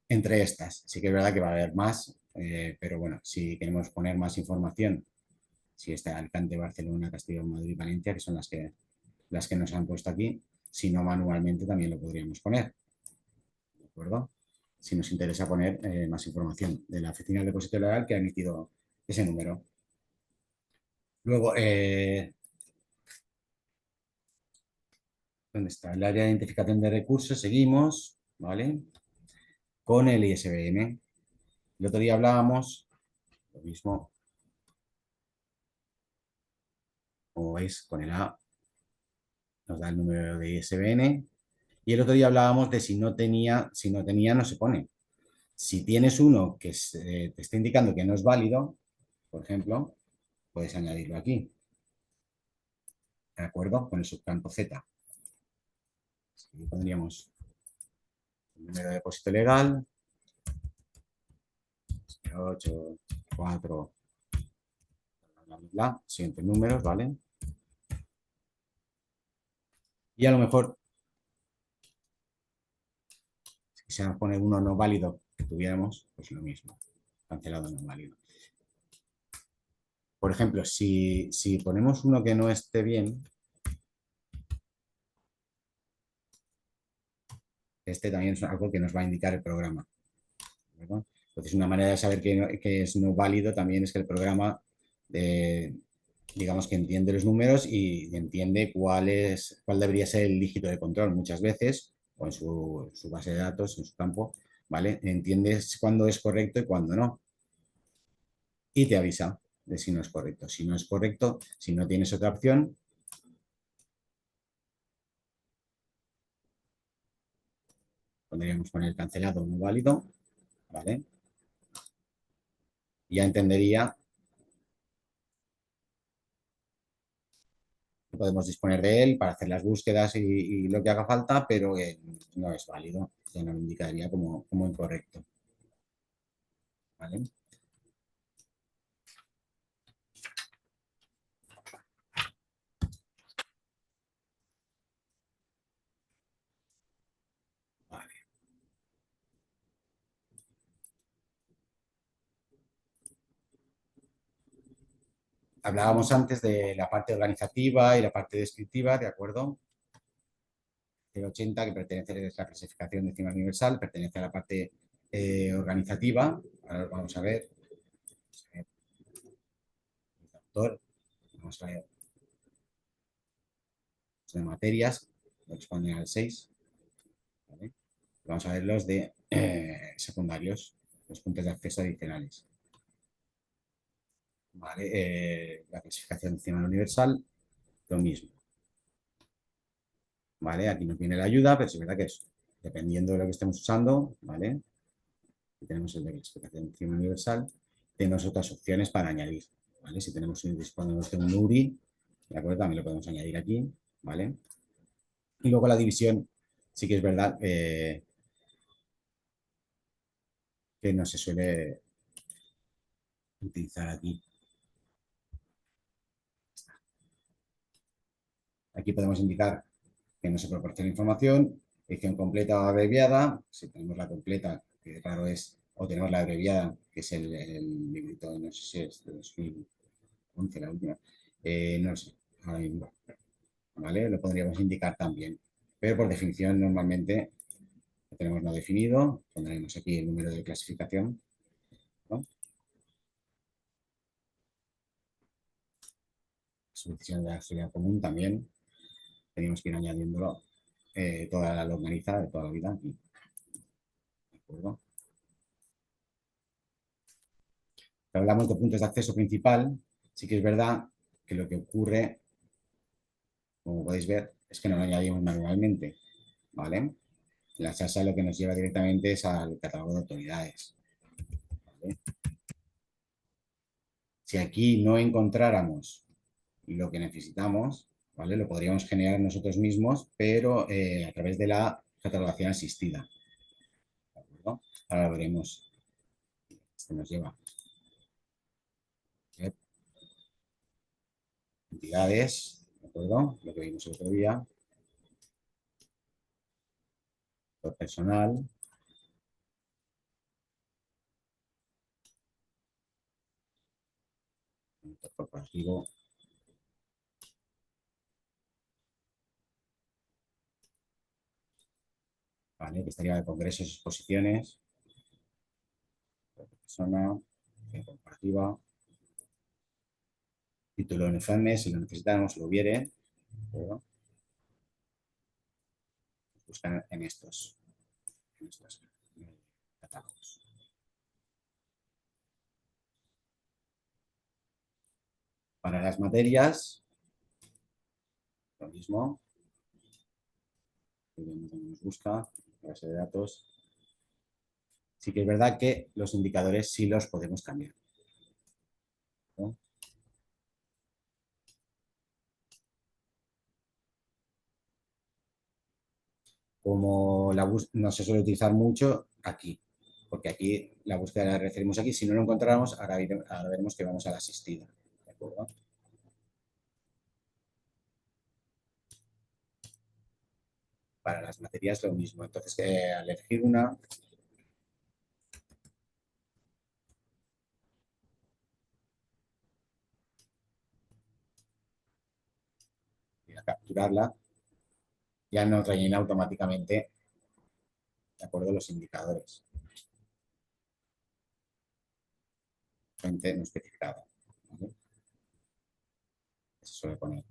entre estas. Sí que es verdad que va a haber más, pero bueno, si queremos poner más información, si está Alicante, Barcelona, Castellón, Madrid, Valencia, que son las que nos han puesto aquí, si no manualmente también lo podríamos poner. ¿De acuerdo? Si nos interesa poner más información de la oficina del depósito legal que ha emitido ese número. Luego, ¿dónde está? El área de identificación de recursos, seguimos, ¿vale? Con el ISBN. El otro día hablábamos, lo mismo, como veis, con el A nos da el número de ISBN. Y el otro día hablábamos de si no tenía, no se pone. Si tienes uno que te está indicando que no es válido, por ejemplo, puedes añadirlo aquí. ¿De acuerdo? Con el subcampo Z. Aquí pondríamos el número de depósito legal. 8, 4, bla, bla, bla. Siguientes números, ¿vale? Y a lo mejor, si quisiéramos poner uno no válido que tuviéramos, pues lo mismo. Cancelado no válido. Por ejemplo, si ponemos uno que no esté bien, este también es algo que nos va a indicar el programa. ¿Verdad? Entonces, una manera de saber que es no válido también es que el programa, digamos que entiende los números y entiende cuál debería ser el dígito de control. Muchas veces, o en su base de datos, en su campo, ¿vale? Entiendes cuándo es correcto y cuándo no. Y te avisa de si no es correcto. Si no es correcto, si no tienes otra opción, podríamos poner cancelado no válido, ¿vale? Ya entendería que podemos disponer de él para hacer las búsquedas y lo que haga falta, pero no es válido, ya nos lo indicaría como incorrecto. ¿Vale? Vale. Hablábamos antes de la parte organizativa y la parte descriptiva, ¿de acuerdo? El 80, que pertenece a la clasificación decimal universal, pertenece a la parte organizativa. Ahora vamos a ver. Autor. Vamos a ver. Los de materias, corresponden al 6. ¿Vale? Vamos a ver los de secundarios, los puntos de acceso adicionales. ¿Vale? La clasificación decimal universal, lo mismo. ¿Vale? Aquí nos viene la ayuda, pero es verdad que es dependiendo de lo que estemos usando, ¿vale? Aquí tenemos el de clasificación decimal universal, tenemos otras opciones para añadir, ¿vale? Si disponemos de un URI, ¿de acuerdo? También lo podemos añadir aquí, ¿vale? Y luego la división, sí que es verdad que no se suele utilizar aquí. Aquí podemos indicar que no se proporciona información, edición completa o abreviada. Si tenemos la completa, que raro es, o tenemos la abreviada, que es el librito, no sé si es de 2011, la última, no lo sé, ahora mismo, ¿vale? Lo podríamos indicar también, pero por definición normalmente lo tenemos no definido, pondremos aquí el número de clasificación, ¿no? Subdivisión de la actividad común también, teníamos que ir añadiéndolo, toda la longaniza de toda la vida aquí, ¿de acuerdo? Si hablamos de puntos de acceso principal, sí que es verdad que lo que ocurre, como podéis ver, es que no lo añadimos manualmente, ¿vale? La salsa lo que nos lleva directamente es al catálogo de autoridades, ¿vale? Si aquí no encontráramos lo que necesitamos, ¿vale? Lo podríamos generar nosotros mismos, pero a través de la catalogación asistida, ¿de acuerdo? Ahora lo veremos. Esto nos lleva a entidades, ¿de acuerdo? Lo que vimos el otro día, por personal, corporativo, ¿vale? Que estaría de congresos, exposiciones, persona, corporativa, título en informe, si lo necesitamos, si lo hubiere, pero buscan en estos catálogos. Para las materias, lo mismo, nos busca, base de datos. Sí que es verdad que los indicadores sí los podemos cambiar, ¿no? Como no se suele utilizar mucho aquí, porque aquí la búsqueda la referimos aquí. Si no lo encontramos, ahora veremos que vamos a la asistida, ¿de acuerdo? Para las materias lo mismo. Entonces, al elegir una, y a capturarla, ya nos rellena automáticamente, de acuerdo, los indicadores. Fuente no especificada, ¿vale? Se suele poner.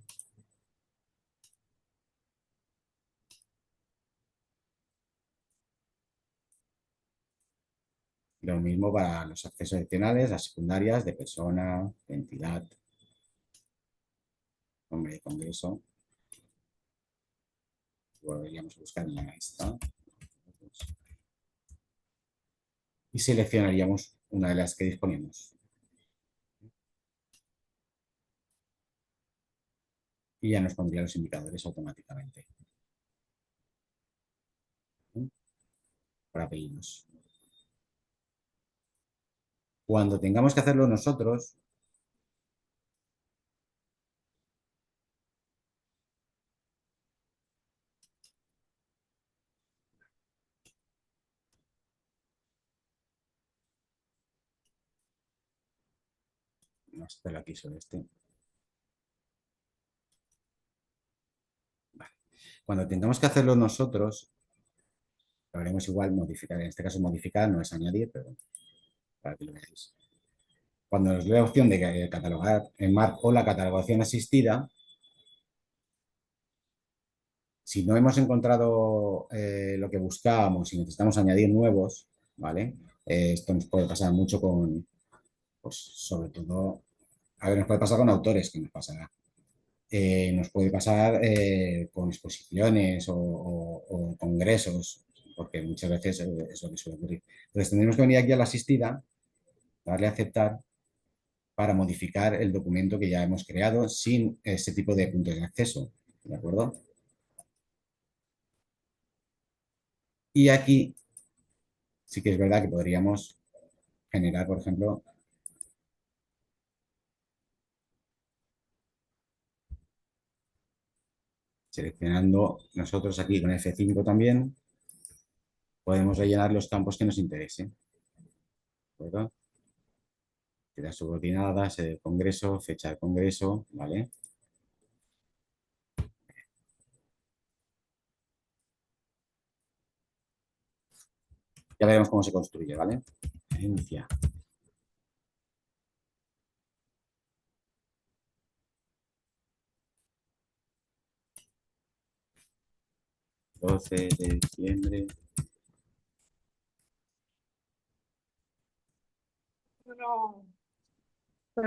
Lo mismo para los accesos adicionales, las secundarias de persona, de entidad, nombre de congreso. Volveríamos a buscar en la esta. Y seleccionaríamos una de las que disponemos. Y ya nos pondría los indicadores automáticamente. Por apellidos. Cuando tengamos que hacerlo nosotros, no espero aquí sobre este. Vale. Cuando tengamos que hacerlo nosotros, lo haremos igual, modificar. En este caso, modificar no es añadir, pero para que lo veáis. Cuando nos dé la opción de catalogar en MARC o la catalogación asistida, si no hemos encontrado lo que buscábamos y necesitamos añadir nuevos, ¿vale? Esto nos puede pasar mucho con, pues sobre todo, a ver, nos puede pasar con autores, que nos pasará. Nos puede pasar con exposiciones o congresos, porque muchas veces es lo que suele ocurrir. Entonces tendremos que venir aquí a la asistida, darle a aceptar para modificar el documento que ya hemos creado sin ese tipo de puntos de acceso, ¿de acuerdo? Y aquí sí que es verdad que podríamos generar, por ejemplo, seleccionando nosotros aquí con F5 también, podemos rellenar los campos que nos interesen. ¿De acuerdo? Queda subordinada, sede del congreso, fecha del congreso, ¿vale? Ya veremos cómo se construye, ¿vale? Inicia. De diciembre. No. Sí.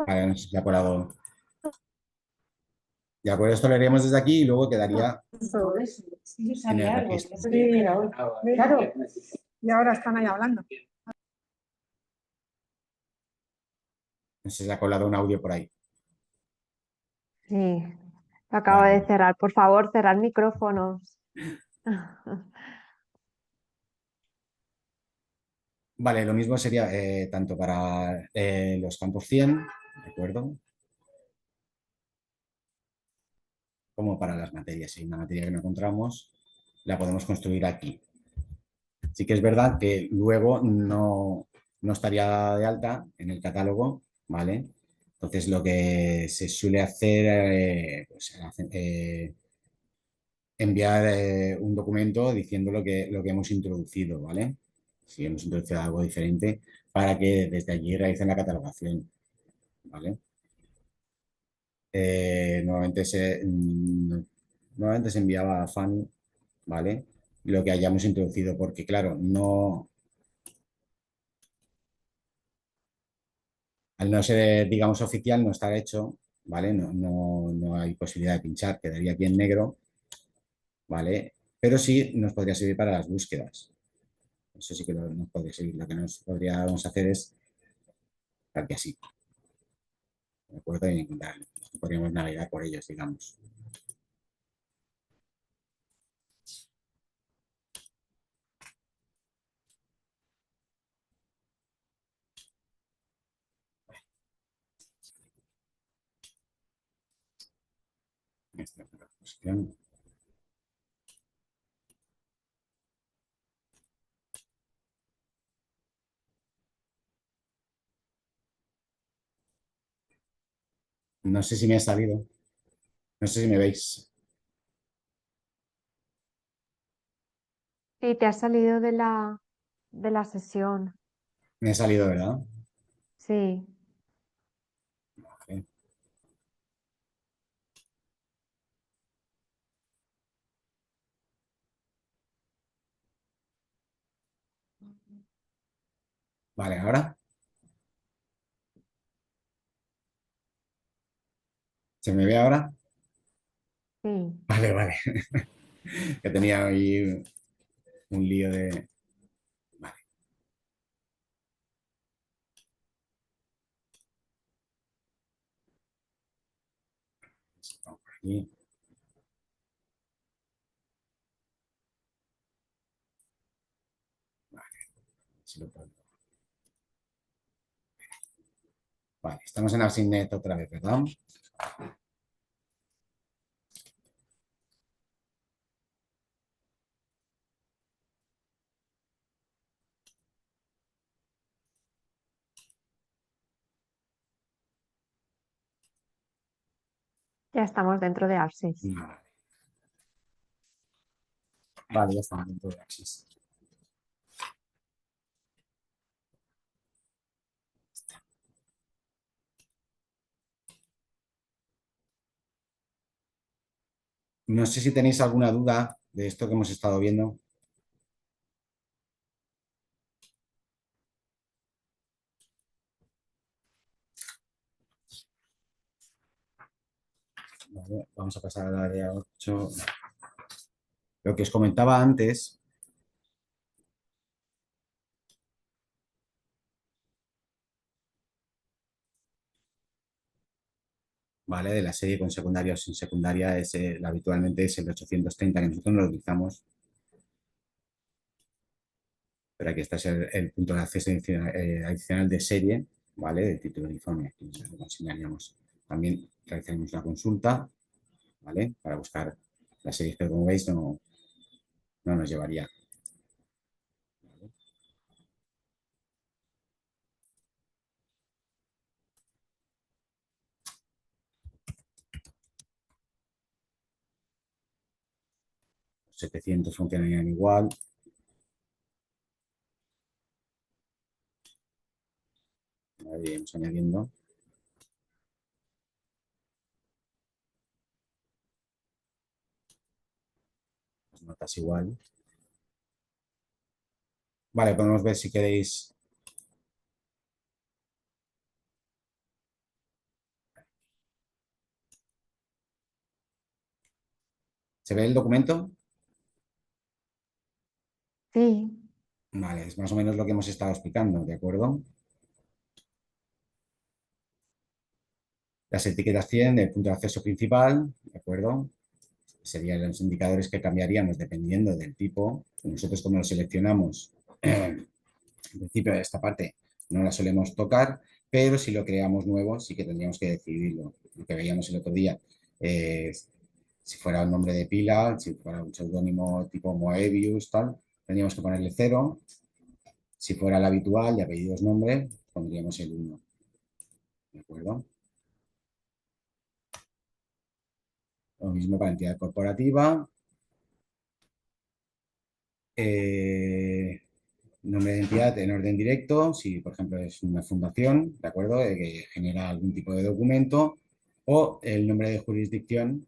Vale, no sé si ha colado. De acuerdo, esto lo haríamos desde aquí y luego quedaría en el registro. Claro. Y ahora están ahí hablando. No sé si ha colado un audio por ahí. Sí, lo acabo de Vale. cerrar. Por favor, cerrar micrófonos. Vale, lo mismo sería tanto para los campos 100, ¿de acuerdo? Como para las materias. Si hay una materia que no encontramos, la podemos construir aquí. Sí que es verdad que luego no estaría de alta en el catálogo, ¿vale? Entonces lo que se suele hacer, pues, enviar un documento diciendo lo que hemos introducido, ¿vale? Si hemos introducido algo diferente, para que desde allí realicen la catalogación, ¿vale? Normalmente se enviaba a Fanny, ¿vale? Lo que hayamos introducido, porque claro, al no ser, digamos, oficial, no estar hecho, ¿vale? No hay posibilidad de pinchar, quedaría aquí en negro, ¿vale? Pero sí nos podría servir para las búsquedas. Eso sí que nos podría servir. Lo que nos podríamos hacer es tal que así, ¿de acuerdo? Y encontrar, podríamos navegar por ellos, digamos. Esta es la posición. No sé si me ha salido, no sé si me veis. Sí, te has salido de la sesión. Me ha salido, ¿verdad? Sí. Vale. Vale, ahora. ¿Se me ve ahora? Sí, Vale, vale. Que tenía ahí un lío de... Vale. Vamos por aquí. Vale, si lo puedo. Vale, estamos en ArcSyNet otra vez, ¿verdad? ya estamos dentro de Arsis. Vale. Vale, ya estamos dentro de Axis. No sé si tenéis alguna duda de esto que hemos estado viendo. Vale, vamos a pasar al área 8. Lo que os comentaba antes, ¿vale? De la serie con secundaria o sin secundaria, habitualmente es el 830 que nosotros no lo utilizamos. Pero aquí está el punto de acceso adicional de serie, ¿vale? De título de informe. Aquí lo consignaríamos también realizaremos una consulta, ¿vale? Para buscar la series que, como veis, no nos llevaría. 700 funcionarían igual. Ahí iremos añadiendo. Las notas igual. Vale, podemos ver si queréis. ¿Se ve el documento? Sí, Vale, es más o menos lo que hemos estado explicando, ¿de acuerdo? Las etiquetas tienen el punto de acceso principal, ¿de acuerdo? Serían los indicadores que cambiaríamos dependiendo del tipo. Nosotros, como lo seleccionamos, en principio esta parte no la solemos tocar, pero si lo creamos nuevo sí que tendríamos que decidirlo. Lo que veíamos el otro día, si fuera un nombre de pila, si fuera un seudónimo tipo Moebius, tal, tendríamos que ponerle 0. Si fuera el habitual de apellidos nombre, pondríamos el 1. ¿De acuerdo? Lo mismo para entidad corporativa. Nombre de entidad en orden directo, si por ejemplo es una fundación, ¿de acuerdo? Que genera algún tipo de documento, o el nombre de jurisdicción,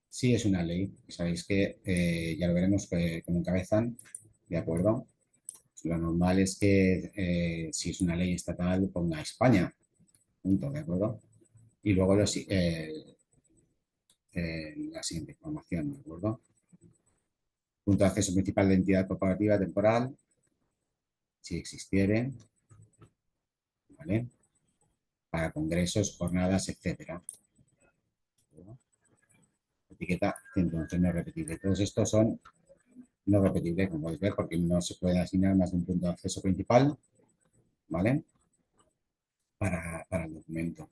si es una ley. Sabéis que ya lo veremos cómo encabezan, ¿de acuerdo? Lo normal es que si es una ley estatal ponga España, punto, ¿de acuerdo? Y luego la siguiente información, ¿de acuerdo? Punto de acceso principal de entidad corporativa temporal, si existiere, ¿vale? Para congresos, jornadas, etcétera. Etiqueta 111 no repetible. Todos estos son no repetibles, como podéis ver, porque no se puede asignar más de un punto de acceso principal, ¿vale? Para el documento.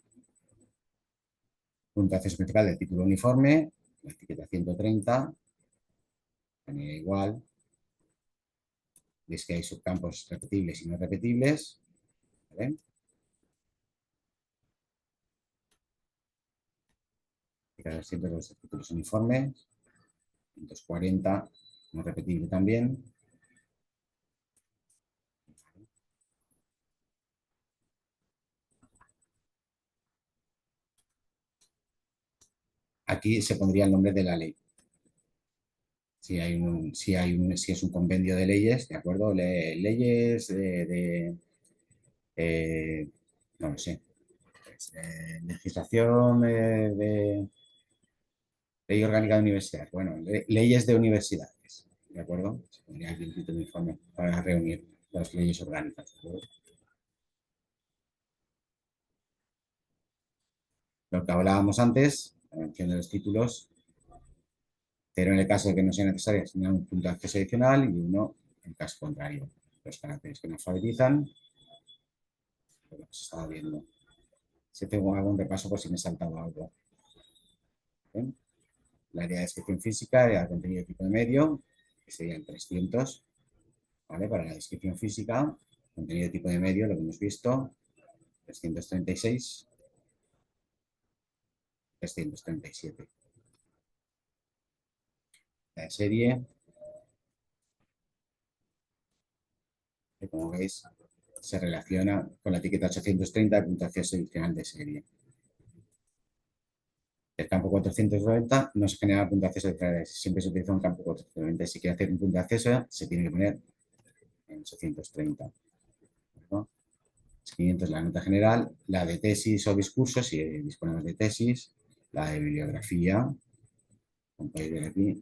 Punto de acceso principal del título uniforme, la etiqueta 130, también igual. Veis que hay subcampos repetibles y no repetibles, ¿vale? Siempre los títulos uniformes, 240, no repetible también. Aquí se pondría el nombre de la ley. Si es un convenio de leyes, ¿de acuerdo? Leyes no lo sé, pues, legislación de ley orgánica de universidades, bueno, leyes de universidades, ¿de acuerdo? Se pondría aquí el título de informe para reunir las leyes orgánicas, ¿de acuerdo? Lo que hablábamos antes, la mención de los títulos, pero en el caso de que no sea necesario asignar un punto de acceso adicional y uno en caso contrario. Los caracteres que nos alfabetizan, lo que se estaba viendo. Si tengo algún repaso por si me he saltado algo. ¿Bien? La área de descripción física, el contenido de tipo de medio, que sería el 300, ¿vale? Para la descripción física, contenido de tipo de medio, lo que hemos visto, 336, 337. La serie, que como veis, se relaciona con la etiqueta 830, punto de acceso adicional de serie. El campo 490 no se genera punto de acceso adicional, siempre se utiliza un campo 490. Si quiere hacer un punto de acceso, se tiene que poner en 830. ¿No? 500 la nota general, la de tesis o discurso, si disponemos de tesis, la de bibliografía, como podéis ver aquí,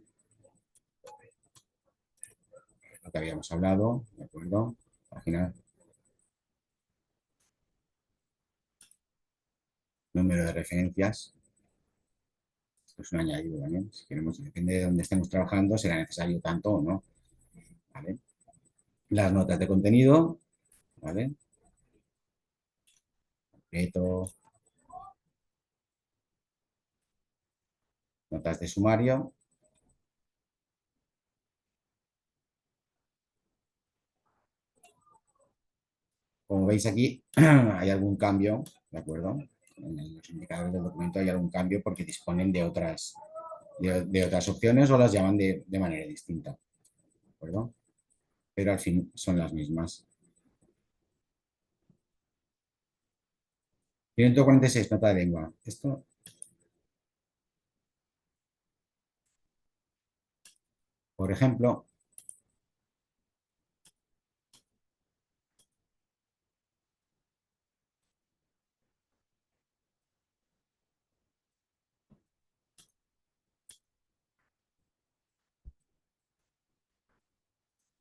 lo que habíamos hablado, ¿de acuerdo? Página, número de referencias, esto es un añadido también, si queremos, depende de dónde estemos trabajando, será necesario tanto o no, ¿vale? Las notas de contenido, ¿vale? Objeto, Notas de sumario. Como veis aquí, hay algún cambio, ¿de acuerdo? En los indicadores del documento hay algún cambio porque disponen de otras opciones o las llaman de manera distinta, ¿de acuerdo? Pero al fin son las mismas. 146, nota de lengua. Esto, por ejemplo,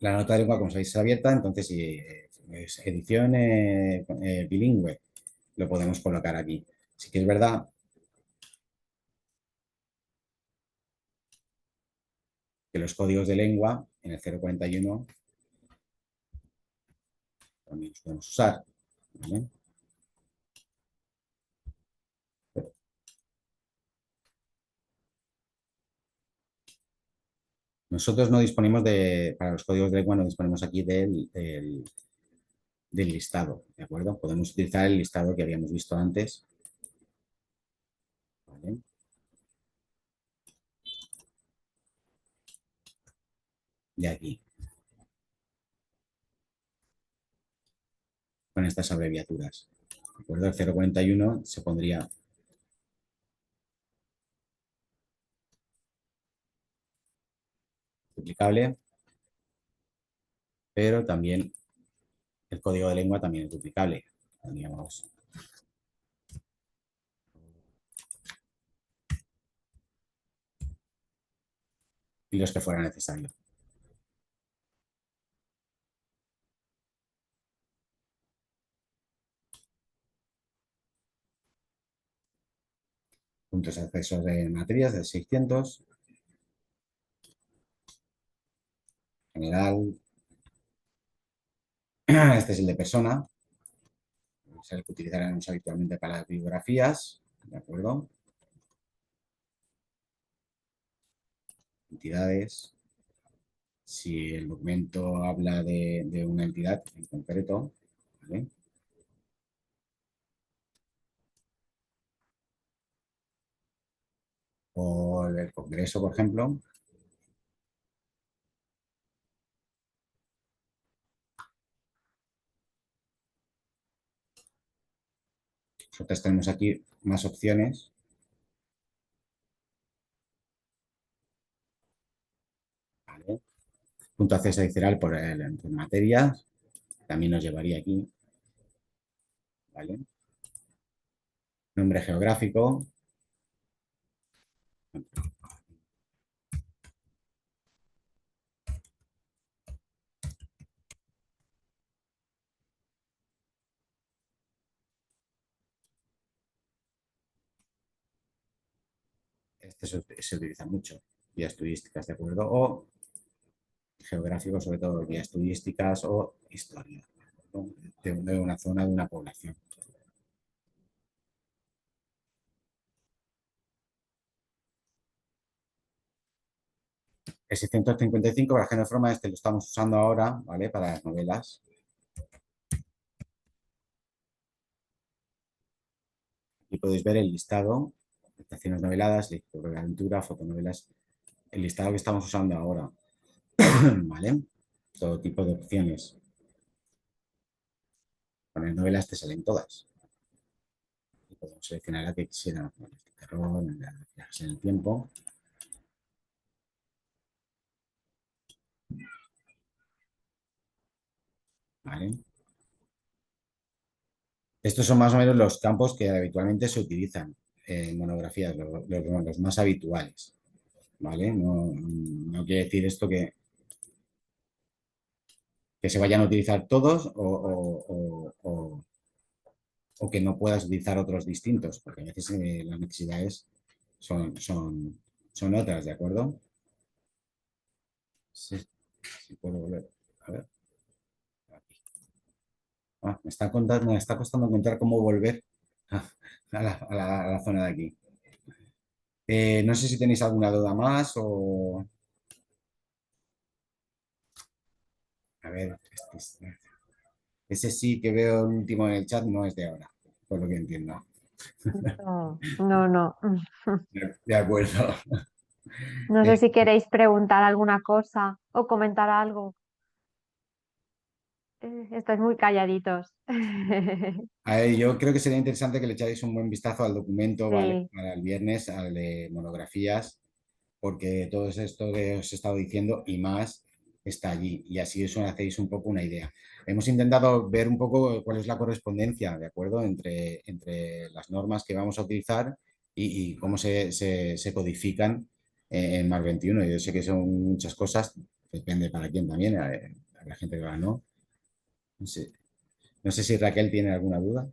la nota de lengua, como sabéis, es abierta, entonces si es edición bilingüe, lo podemos colocar aquí. Sí que es verdad que los códigos de lengua en el 041 también los podemos usar, ¿vale? Nosotros no disponemos para los códigos de lengua no disponemos aquí del listado, ¿de acuerdo? Podemos utilizar el listado que habíamos visto antes, ¿vale? De aquí, con estas abreviaturas, ¿de acuerdo? El 041 se pondría duplicable, pero también el código de lengua también es duplicable. Pondríamos y los que fuera necesario. Puntos de acceso de materias de 600. General. Este es el de persona. Es el que utilizaremos habitualmente para las bibliografías. ¿De acuerdo? Entidades. Si el documento habla de una entidad en concreto, ¿vale? O el congreso, por ejemplo. Nosotros tenemos aquí más opciones. ¿Vale? Punto de acceso adicional por materias. También nos llevaría aquí. ¿Vale? Nombre geográfico. Este se utiliza mucho. Guías turísticas, ¿de acuerdo? O geográficos, sobre todo guías turísticas o historia, ¿no? De una zona, de una población. El 655, para género de forma, este lo estamos usando ahora, ¿vale? Para las novelas. Aquí podéis ver el listado, adaptaciones noveladas, literatura de aventura, fotonovelas, el listado que estamos usando ahora, ¿vale? Todo tipo de opciones. Con las novelas te salen todas. Y podemos seleccionar la que quisiera, el terror, en el tiempo. ¿Vale? Estos son más o menos los campos que habitualmente se utilizan en monografías, los más habituales. ¿Vale? No quiere decir esto que se vayan a utilizar todos o que no puedas utilizar otros distintos, porque a veces las necesidades son otras, ¿de acuerdo? Sí, sí puedo volver. A ver. Aquí. Me está costando encontrar cómo volver a la zona de aquí. No sé si tenéis alguna duda más o... A ver, ese sí que veo el último en el chat no es de ahora, por lo que entiendo. No, no, no. De acuerdo. No sé si queréis preguntar alguna cosa o comentar algo. Estáis muy calladitos. A ver, yo creo que sería interesante que le echáis un buen vistazo al documento, ¿vale? Sí, Para el viernes, al de monografías, porque todo esto que os he estado diciendo y más está allí y así os hacéis un poco una idea. Hemos intentado ver un poco cuál es la correspondencia, ¿de acuerdo? Entre las normas que vamos a utilizar y cómo se codifican en MAR 21. Yo sé que son muchas cosas, depende para quién también, habrá gente que va, ¿no? No sé, no sé si Raquel tiene alguna duda.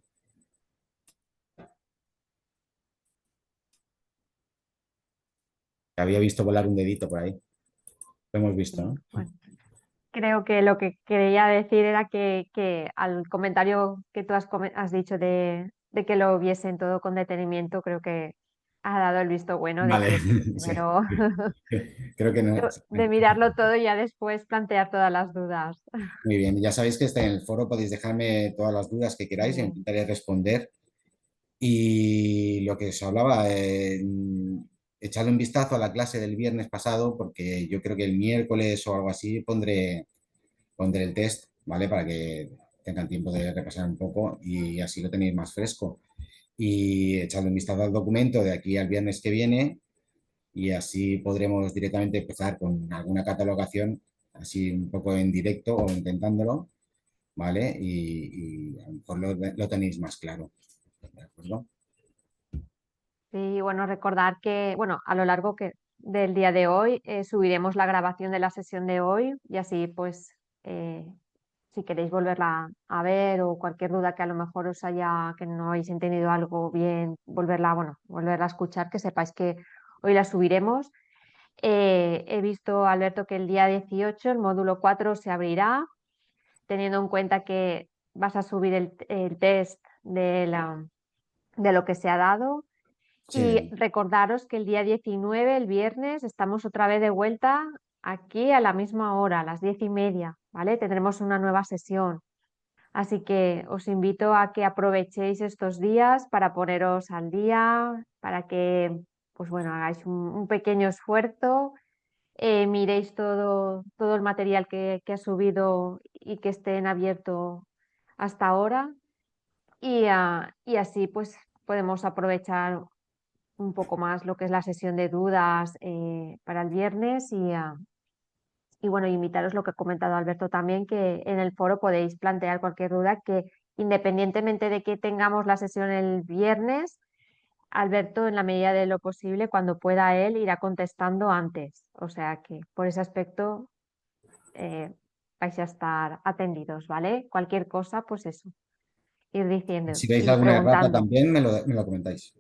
Había visto volar un dedito por ahí. Lo hemos visto, sí, ¿no? bueno. Creo que lo que quería decir era que al comentario que tú has dicho de que lo viesen todo con detenimiento, creo que ha dado el visto bueno de Vale, que pues, sí. primero Creo que no. de mirarlo todo y ya después plantear todas las dudas. Muy bien, ya sabéis que está en el foro, podéis dejarme todas las dudas que queráis e Sí, intentaré responder. Y lo que os hablaba, echadle un vistazo a la clase del viernes pasado, porque yo creo que el miércoles o algo así pondré el test, ¿vale? Para que tengan tiempo de repasar un poco y así lo tenéis más fresco. Y echadle un vistazo al documento de aquí al viernes que viene y así podremos directamente empezar con alguna catalogación, así un poco en directo o intentándolo, ¿vale? Y a lo mejor lo tenéis más claro, ¿de acuerdo? sí, bueno, recordar que, bueno, a lo largo del día de hoy subiremos la grabación de la sesión de hoy y así pues eh, si queréis volverla a ver o cualquier duda que a lo mejor os haya, que no habéis entendido algo bien, volverla, bueno, volverla a escuchar, que sepáis que hoy la subiremos. He visto, Alberto, que el día 18 el módulo 4 se abrirá, teniendo en cuenta que vas a subir el test de lo que se ha dado. Y Sí, recordaros que el día 19, el viernes, estamos otra vez de vuelta aquí a la misma hora, a las 10:30, ¿vale? Tendremos una nueva sesión. Así que os invito a que aprovechéis estos días para poneros al día, para que, pues bueno, hagáis un pequeño esfuerzo, miréis todo el material que ha subido y que esté en abierto hasta ahora y así pues podemos aprovechar un poco más lo que es la sesión de dudas para el viernes y bueno, invitaros lo que ha comentado Alberto también, que en el foro podéis plantear cualquier duda que independientemente de que tengamos la sesión el viernes, Alberto en la medida de lo posible, cuando pueda él, irá contestando antes. O sea que por ese aspecto vais a estar atendidos, ¿vale? Cualquier cosa, pues eso, ir diciendo, si veis ir alguna errata preguntando. también me lo comentáis.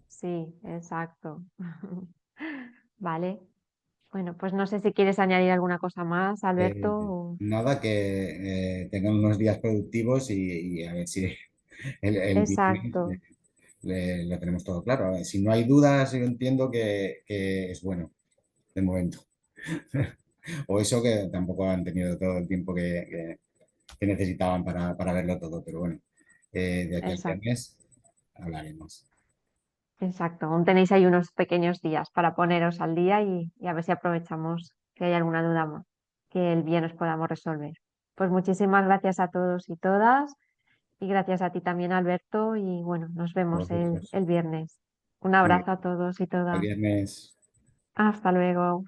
Sí, exacto. Vale. Bueno, pues no sé si quieres añadir alguna cosa más, Alberto. Nada, que tengan unos días productivos y a ver si el viernes Exacto, lo tenemos todo claro. A ver, si no hay dudas, yo entiendo que es bueno de momento. O eso que tampoco han tenido todo el tiempo que necesitaban para verlo todo, pero bueno, de aquí al exacto, viernes hablaremos. exacto. Aún tenéis ahí unos pequeños días para poneros al día y a ver si aprovechamos si hay alguna duda más que el día nos podamos resolver. Pues muchísimas gracias a todos y todas y gracias a ti también, Alberto. Y bueno, nos A vemos vosotros. el viernes. Un Muy abrazo a bien. todos y Al todas. viernes. Hasta luego.